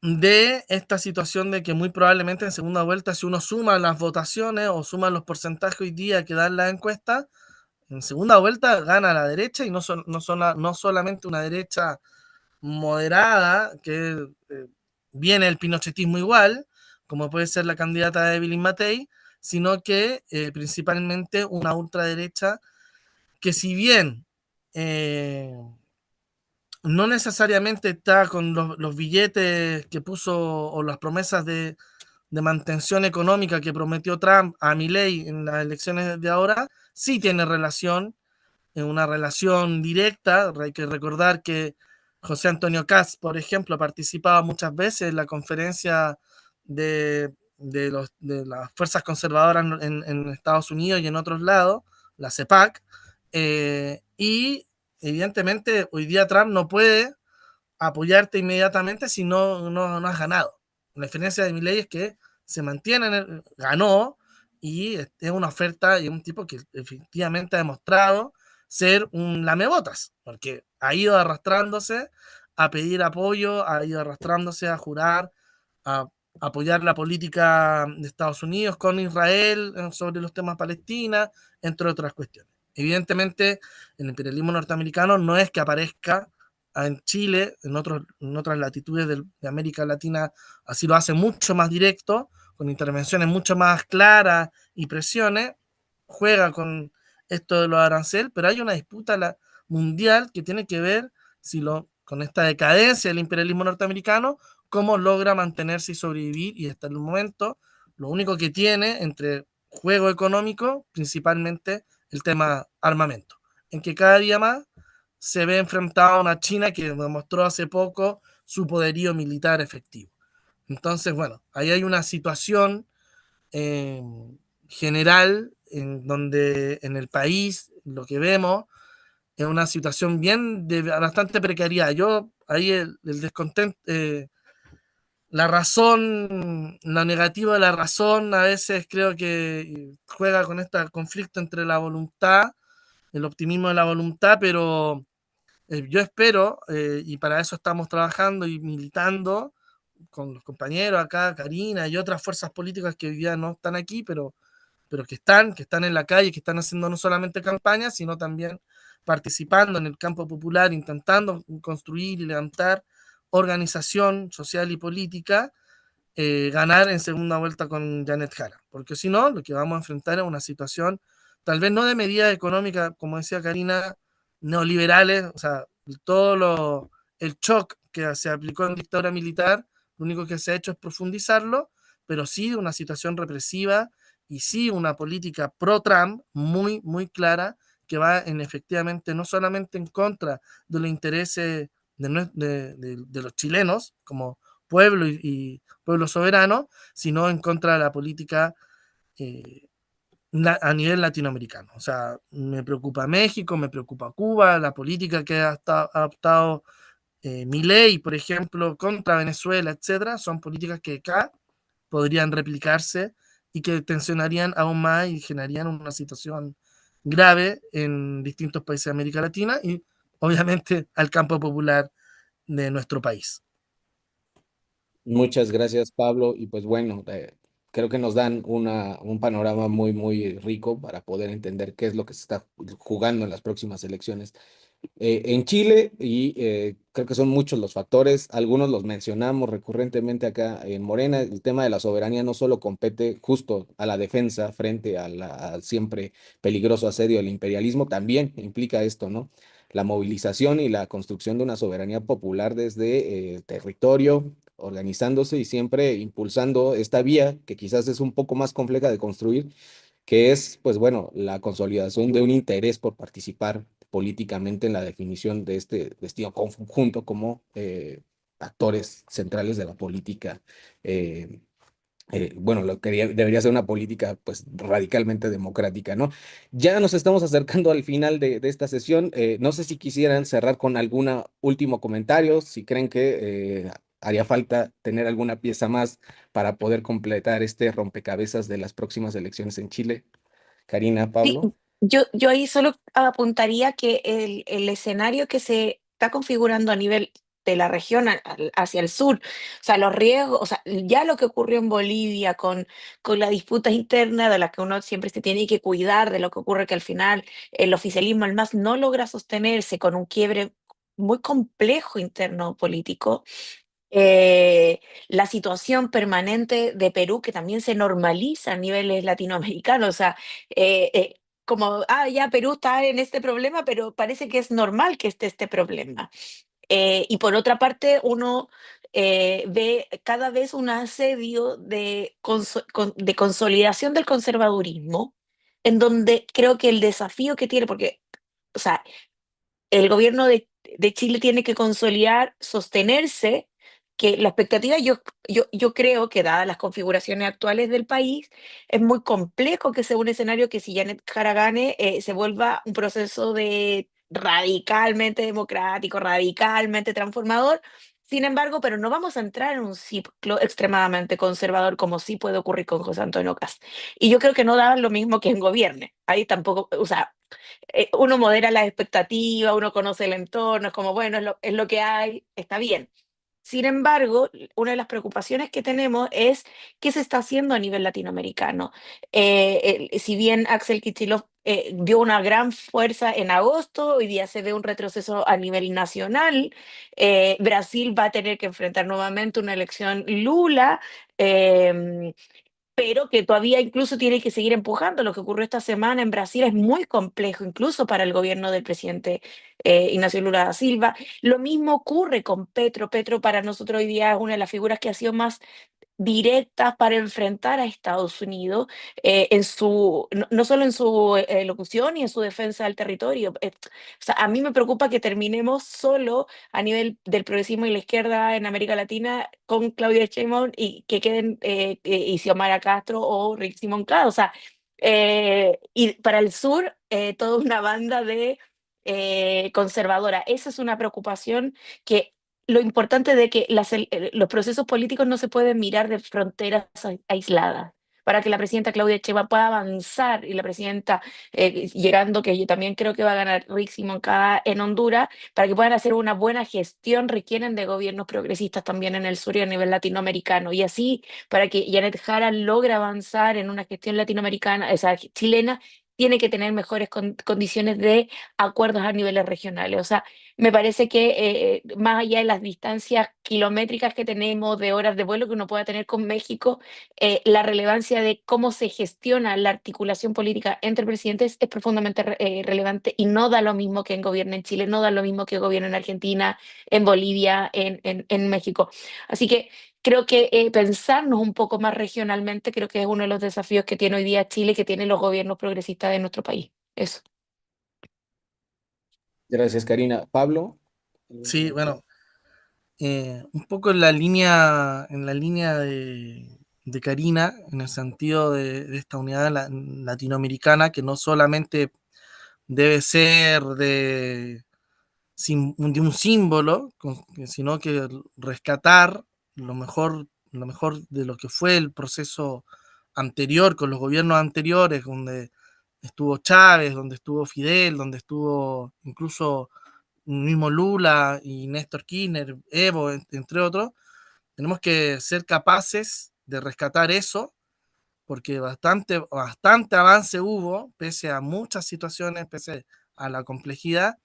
de esta situación de que muy probablemente en segunda vuelta, si uno suma las votaciones o suma los porcentajes hoy día que dan las encuestas, en segunda vuelta gana la derecha, y no solamente una derecha moderada, que viene el pinochetismo igual, como puede ser la candidata de Evelyn Matei, sino que principalmente una ultraderecha que, si bien no necesariamente está con los billetes que puso o las promesas de mantención económica que prometió Trump a Milei en las elecciones de ahora, sí tiene relación, en una relación directa. Hay que recordar que José Antonio Kast, por ejemplo, participaba muchas veces en la conferencia de las fuerzas conservadoras en Estados Unidos y en otros lados, la CEPAC, y evidentemente hoy día Trump no puede apoyarte inmediatamente si no has ganado. La diferencia de mi ley es que se mantiene, ganó, y es una oferta y un tipo que efectivamente ha demostrado ser un lamebotas, porque ha ido arrastrándose a pedir apoyo, ha ido arrastrándose a jurar, a apoyar la política de Estados Unidos con Israel sobre los temas Palestina, entre otras cuestiones. Evidentemente, el imperialismo norteamericano no es que aparezca en Chile, en otras latitudes de América Latina, así lo hace mucho más directo, con intervenciones mucho más claras y presiones, juega con esto de los aranceles, pero hay una disputa mundial que tiene que ver con esta decadencia del imperialismo norteamericano, cómo logra mantenerse y sobrevivir, y hasta el momento lo único que tiene entre juego económico, principalmente el tema armamento, en que cada día más se ve enfrentado a una China que demostró hace poco su poderío militar efectivo. Entonces, bueno, ahí hay una situación eh, general en donde en el país lo que vemos es una situación bien de bastante precariedad. Yo ahí el descontento, la razón, la negativa de la razón a veces creo que juega con este conflicto entre la voluntad, el optimismo de la voluntad, pero yo espero, y para eso estamos trabajando y militando con los compañeros acá, Karina y otras fuerzas políticas que hoy día no están aquí, pero que están en la calle, que están haciendo no solamente campañas, sino también participando en el campo popular, intentando construir y levantar organización social y política, ganar en segunda vuelta con Janet Jara, porque si no, lo que vamos a enfrentar es una situación, tal vez no de medidas económicas, como decía Karina, neoliberales, o sea, el shock que se aplicó en dictadura militar, lo único que se ha hecho es profundizarlo, pero sí de una situación represiva y sí una política pro-Trump muy, muy clara que va en efectivamente no solamente en contra de los intereses de los chilenos como pueblo y pueblo soberano, sino en contra de la política eh, a nivel latinoamericano. O sea, me preocupa México, me preocupa Cuba, la política que ha adoptado Milei, por ejemplo, contra Venezuela, etcétera, son políticas que acá podrían replicarse y que tensionarían aún más y generarían una situación grave en distintos países de América Latina y obviamente al campo popular de nuestro país. Muchas gracias, Pablo. Y pues bueno, creo que nos dan un panorama muy, muy rico para poder entender qué es lo que se está jugando en las próximas elecciones en Chile. Y creo que son muchos los factores, algunos los mencionamos recurrentemente acá en Morena. El tema de la soberanía no solo compete justo a la defensa frente al siempre peligroso asedio del imperialismo, también implica esto, ¿no? La movilización y la construcción de una soberanía popular desde el territorio, organizándose y siempre impulsando esta vía que quizás es un poco más compleja de construir, que es, pues bueno, la consolidación de un interés por participar políticamente en la definición de este destino conjunto como actores centrales de la política. eh, bueno, lo que debería ser una política pues radicalmente democrática, ¿no? Ya nos estamos acercando al final de esta sesión. No sé si quisieran cerrar con algún último comentario, si creen que haría falta tener alguna pieza más para poder completar este rompecabezas de las próximas elecciones en Chile. Karina, Sí, Pablo. yo ahí solo apuntaría que el escenario que se está configurando a nivel de la región hacia el sur, o sea, los riesgos, o sea, ya lo que ocurrió en Bolivia con la disputa interna de la que uno siempre se tiene que cuidar, de lo que ocurre que al final el oficialismo, el MAS, no logra sostenerse con un quiebre muy complejo interno político. La situación permanente de Perú, que también se normaliza a niveles latinoamericanos, o sea, como, ya Perú está en este problema, pero parece que es normal que esté este problema. Y por otra parte, uno ve cada vez un asedio de consolidación del conservadurismo, en donde creo que el desafío que tiene, porque, o sea, el gobierno de Chile tiene que consolidar, sostenerse, que la expectativa yo creo que dadas las configuraciones actuales del país, es muy complejo que sea un escenario que si Janet Jara gane, se vuelva un proceso de radicalmente democrático, radicalmente transformador. Sin embargo, pero no vamos a entrar en un ciclo extremadamente conservador como sí puede ocurrir con José Antonio Kast. Y yo creo que no da lo mismo que en gobierne. Ahí tampoco, o sea, uno modera las expectativas, uno conoce el entorno, es como, bueno, es lo que hay, está bien. Sin embargo, una de las preocupaciones que tenemos es qué se está haciendo a nivel latinoamericano. Si bien Axel Kicillof dio una gran fuerza en agosto, hoy día se ve un retroceso a nivel nacional. Brasil va a tener que enfrentar nuevamente una elección Lula. em, pero que todavía incluso tiene que seguir empujando. Lo que ocurrió esta semana en Brasil es muy complejo, incluso para el gobierno del presidente Ignacio Lula da Silva. Lo mismo ocurre con Petro. Petro para nosotros hoy día es una de las figuras que ha sido más directas para enfrentar a Estados Unidos no solo en su locución y en su defensa del territorio. O sea, a mí me preocupa que terminemos solo a nivel del progresismo y la izquierda en América Latina con Claudia Sheinbaum y que queden y Xiomara Castro o Rick Simón Cado. O sea, y para el sur, toda una banda de conservadora. Esa es una preocupación que lo importante de que los procesos políticos no se pueden mirar de fronteras aisladas. Para que la presidenta Claudia Sheinbaum pueda avanzar y la presidenta llegando, que yo también creo que va a ganar Rick Simón-Cada en Honduras, para que puedan hacer una buena gestión, requieren de gobiernos progresistas también en el sur y a nivel latinoamericano. Y así, para que Janet Jara logre avanzar en una gestión latinoamericana, o sea, chilena, tiene que tener mejores condiciones de acuerdos a niveles regionales. O sea, me parece que más allá de las distancias kilométricas que tenemos, de horas de vuelo que uno pueda tener con México, la relevancia de cómo se gestiona la articulación política entre presidentes es profundamente relevante y no da lo mismo que en gobierno en Chile, no da lo mismo que gobierno en Argentina, en Bolivia, en México. Así que creo que pensarnos un poco más regionalmente creo que es uno de los desafíos que tiene hoy día Chile, que tienen los gobiernos progresistas de nuestro país. Eso. Gracias, Karina. Pablo. Sí, bueno, un poco en la línea de Karina, en el sentido de esta unidad latinoamericana, que no solamente debe ser de un símbolo, sino que rescatar lo mejor de lo que fue el proceso anterior, con los gobiernos anteriores, donde estuvo Chávez, donde estuvo Fidel, donde estuvo incluso mismo Lula y Néstor Kirchner, Evo, entre otros. Tenemos que ser capaces de rescatar eso, porque bastante avance hubo, pese a muchas situaciones, pese a la complejidad,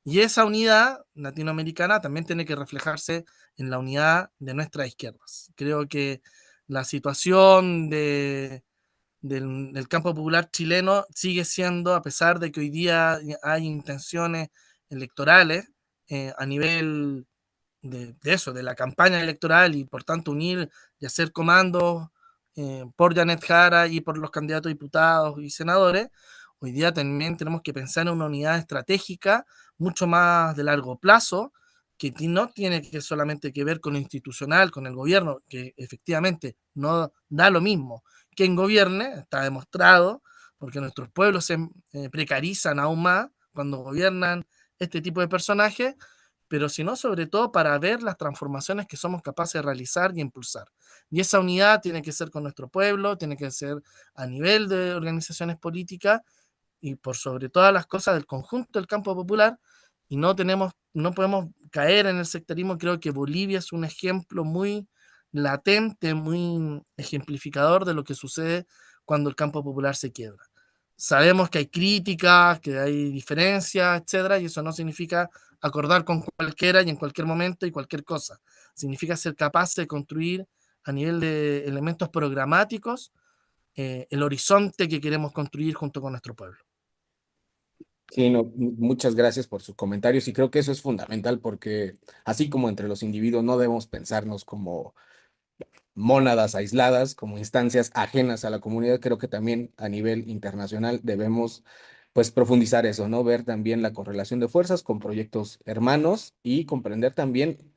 y esa unidad latinoamericana también tiene que reflejarse en la unidad de nuestras izquierdas. Creo que la situación del campo popular chileno sigue siendo, a pesar de que hoy día hay intenciones electorales a nivel de eso, de la campaña electoral y por tanto unir y hacer comandos por Janet Jara y por los candidatos a diputados y senadores, hoy día también tenemos que pensar en una unidad estratégica mucho más de largo plazo, que no tiene que solamente que ver con lo institucional, con el gobierno, que efectivamente no da lo mismo quien gobierne, está demostrado, porque nuestros pueblos se precarizan aún más cuando gobiernan este tipo de personajes, pero sino sobre todo para ver las transformaciones que somos capaces de realizar y impulsar. Y esa unidad tiene que ser con nuestro pueblo, tiene que ser a nivel de organizaciones políticas y por sobre todas las cosas del conjunto del campo popular, y no podemos caer en el sectarismo. Creo que Bolivia es un ejemplo muy latente, muy ejemplificador de lo que sucede cuando el campo popular se quiebra. Sabemos que hay críticas, que hay diferencias, etcétera, y eso no significa acordar con cualquiera y en cualquier momento y cualquier cosa. Significa ser capaz de construir a nivel de elementos programáticos el horizonte que queremos construir junto con nuestro pueblo. Sí, no, muchas gracias por sus comentarios y creo que eso es fundamental porque así como entre los individuos no debemos pensarnos como mónadas aisladas, como instancias ajenas a la comunidad, creo que también a nivel internacional debemos pues profundizar eso, ¿no? Ver también la correlación de fuerzas con proyectos hermanos y comprender también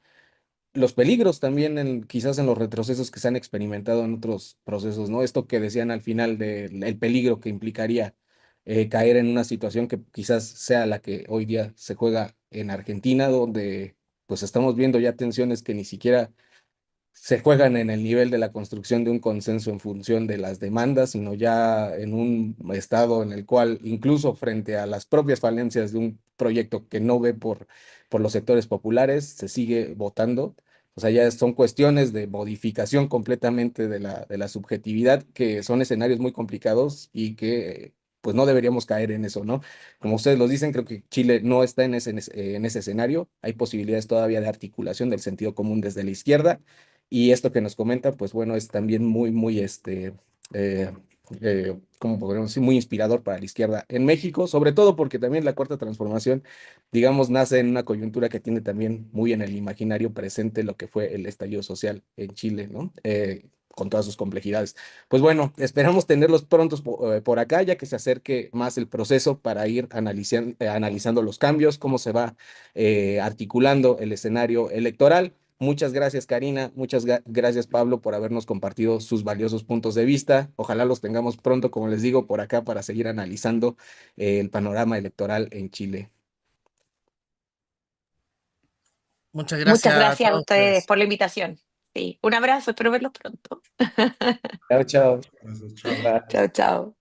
los peligros también quizás en los retrocesos que se han experimentado en otros procesos, ¿no? Esto que decían al final del peligro que implicaría caer en una situación que quizás sea la que hoy día se juega en Argentina, donde pues estamos viendo ya tensiones que ni siquiera se juegan en el nivel de la construcción de un consenso en función de las demandas, sino ya en un estado en el cual, incluso frente a las propias falencias de un proyecto que no ve por los sectores populares, se sigue votando. O sea, ya son cuestiones de modificación completamente de la subjetividad, que son escenarios muy complicados y que pues no deberíamos caer en eso, ¿no? Como ustedes lo dicen, creo que Chile no está en ese escenario. Hay posibilidades todavía de articulación del sentido común desde la izquierda. Y esto que nos comentan, pues bueno, es también muy, eh, como podríamos decir, muy inspirador para la izquierda en México, sobre todo porque también la Cuarta Transformación, digamos, nace en una coyuntura que tiene también muy en el imaginario presente lo que fue el estallido social en Chile, ¿no? Con todas sus complejidades. Pues bueno, esperamos tenerlos prontos por acá, ya que se acerque más el proceso para ir analizando los cambios, cómo se va articulando el escenario electoral. Muchas gracias, Karina. Muchas gracias, Pablo, por habernos compartido sus valiosos puntos de vista. Ojalá los tengamos pronto, como les digo, por acá para seguir analizando el panorama electoral en Chile. Muchas Muchas gracias a gracias a todos ustedes ustedes. por la invitación. Sí, un abrazo, espero verlos pronto. Chao, chao. Chao. Chao, chao.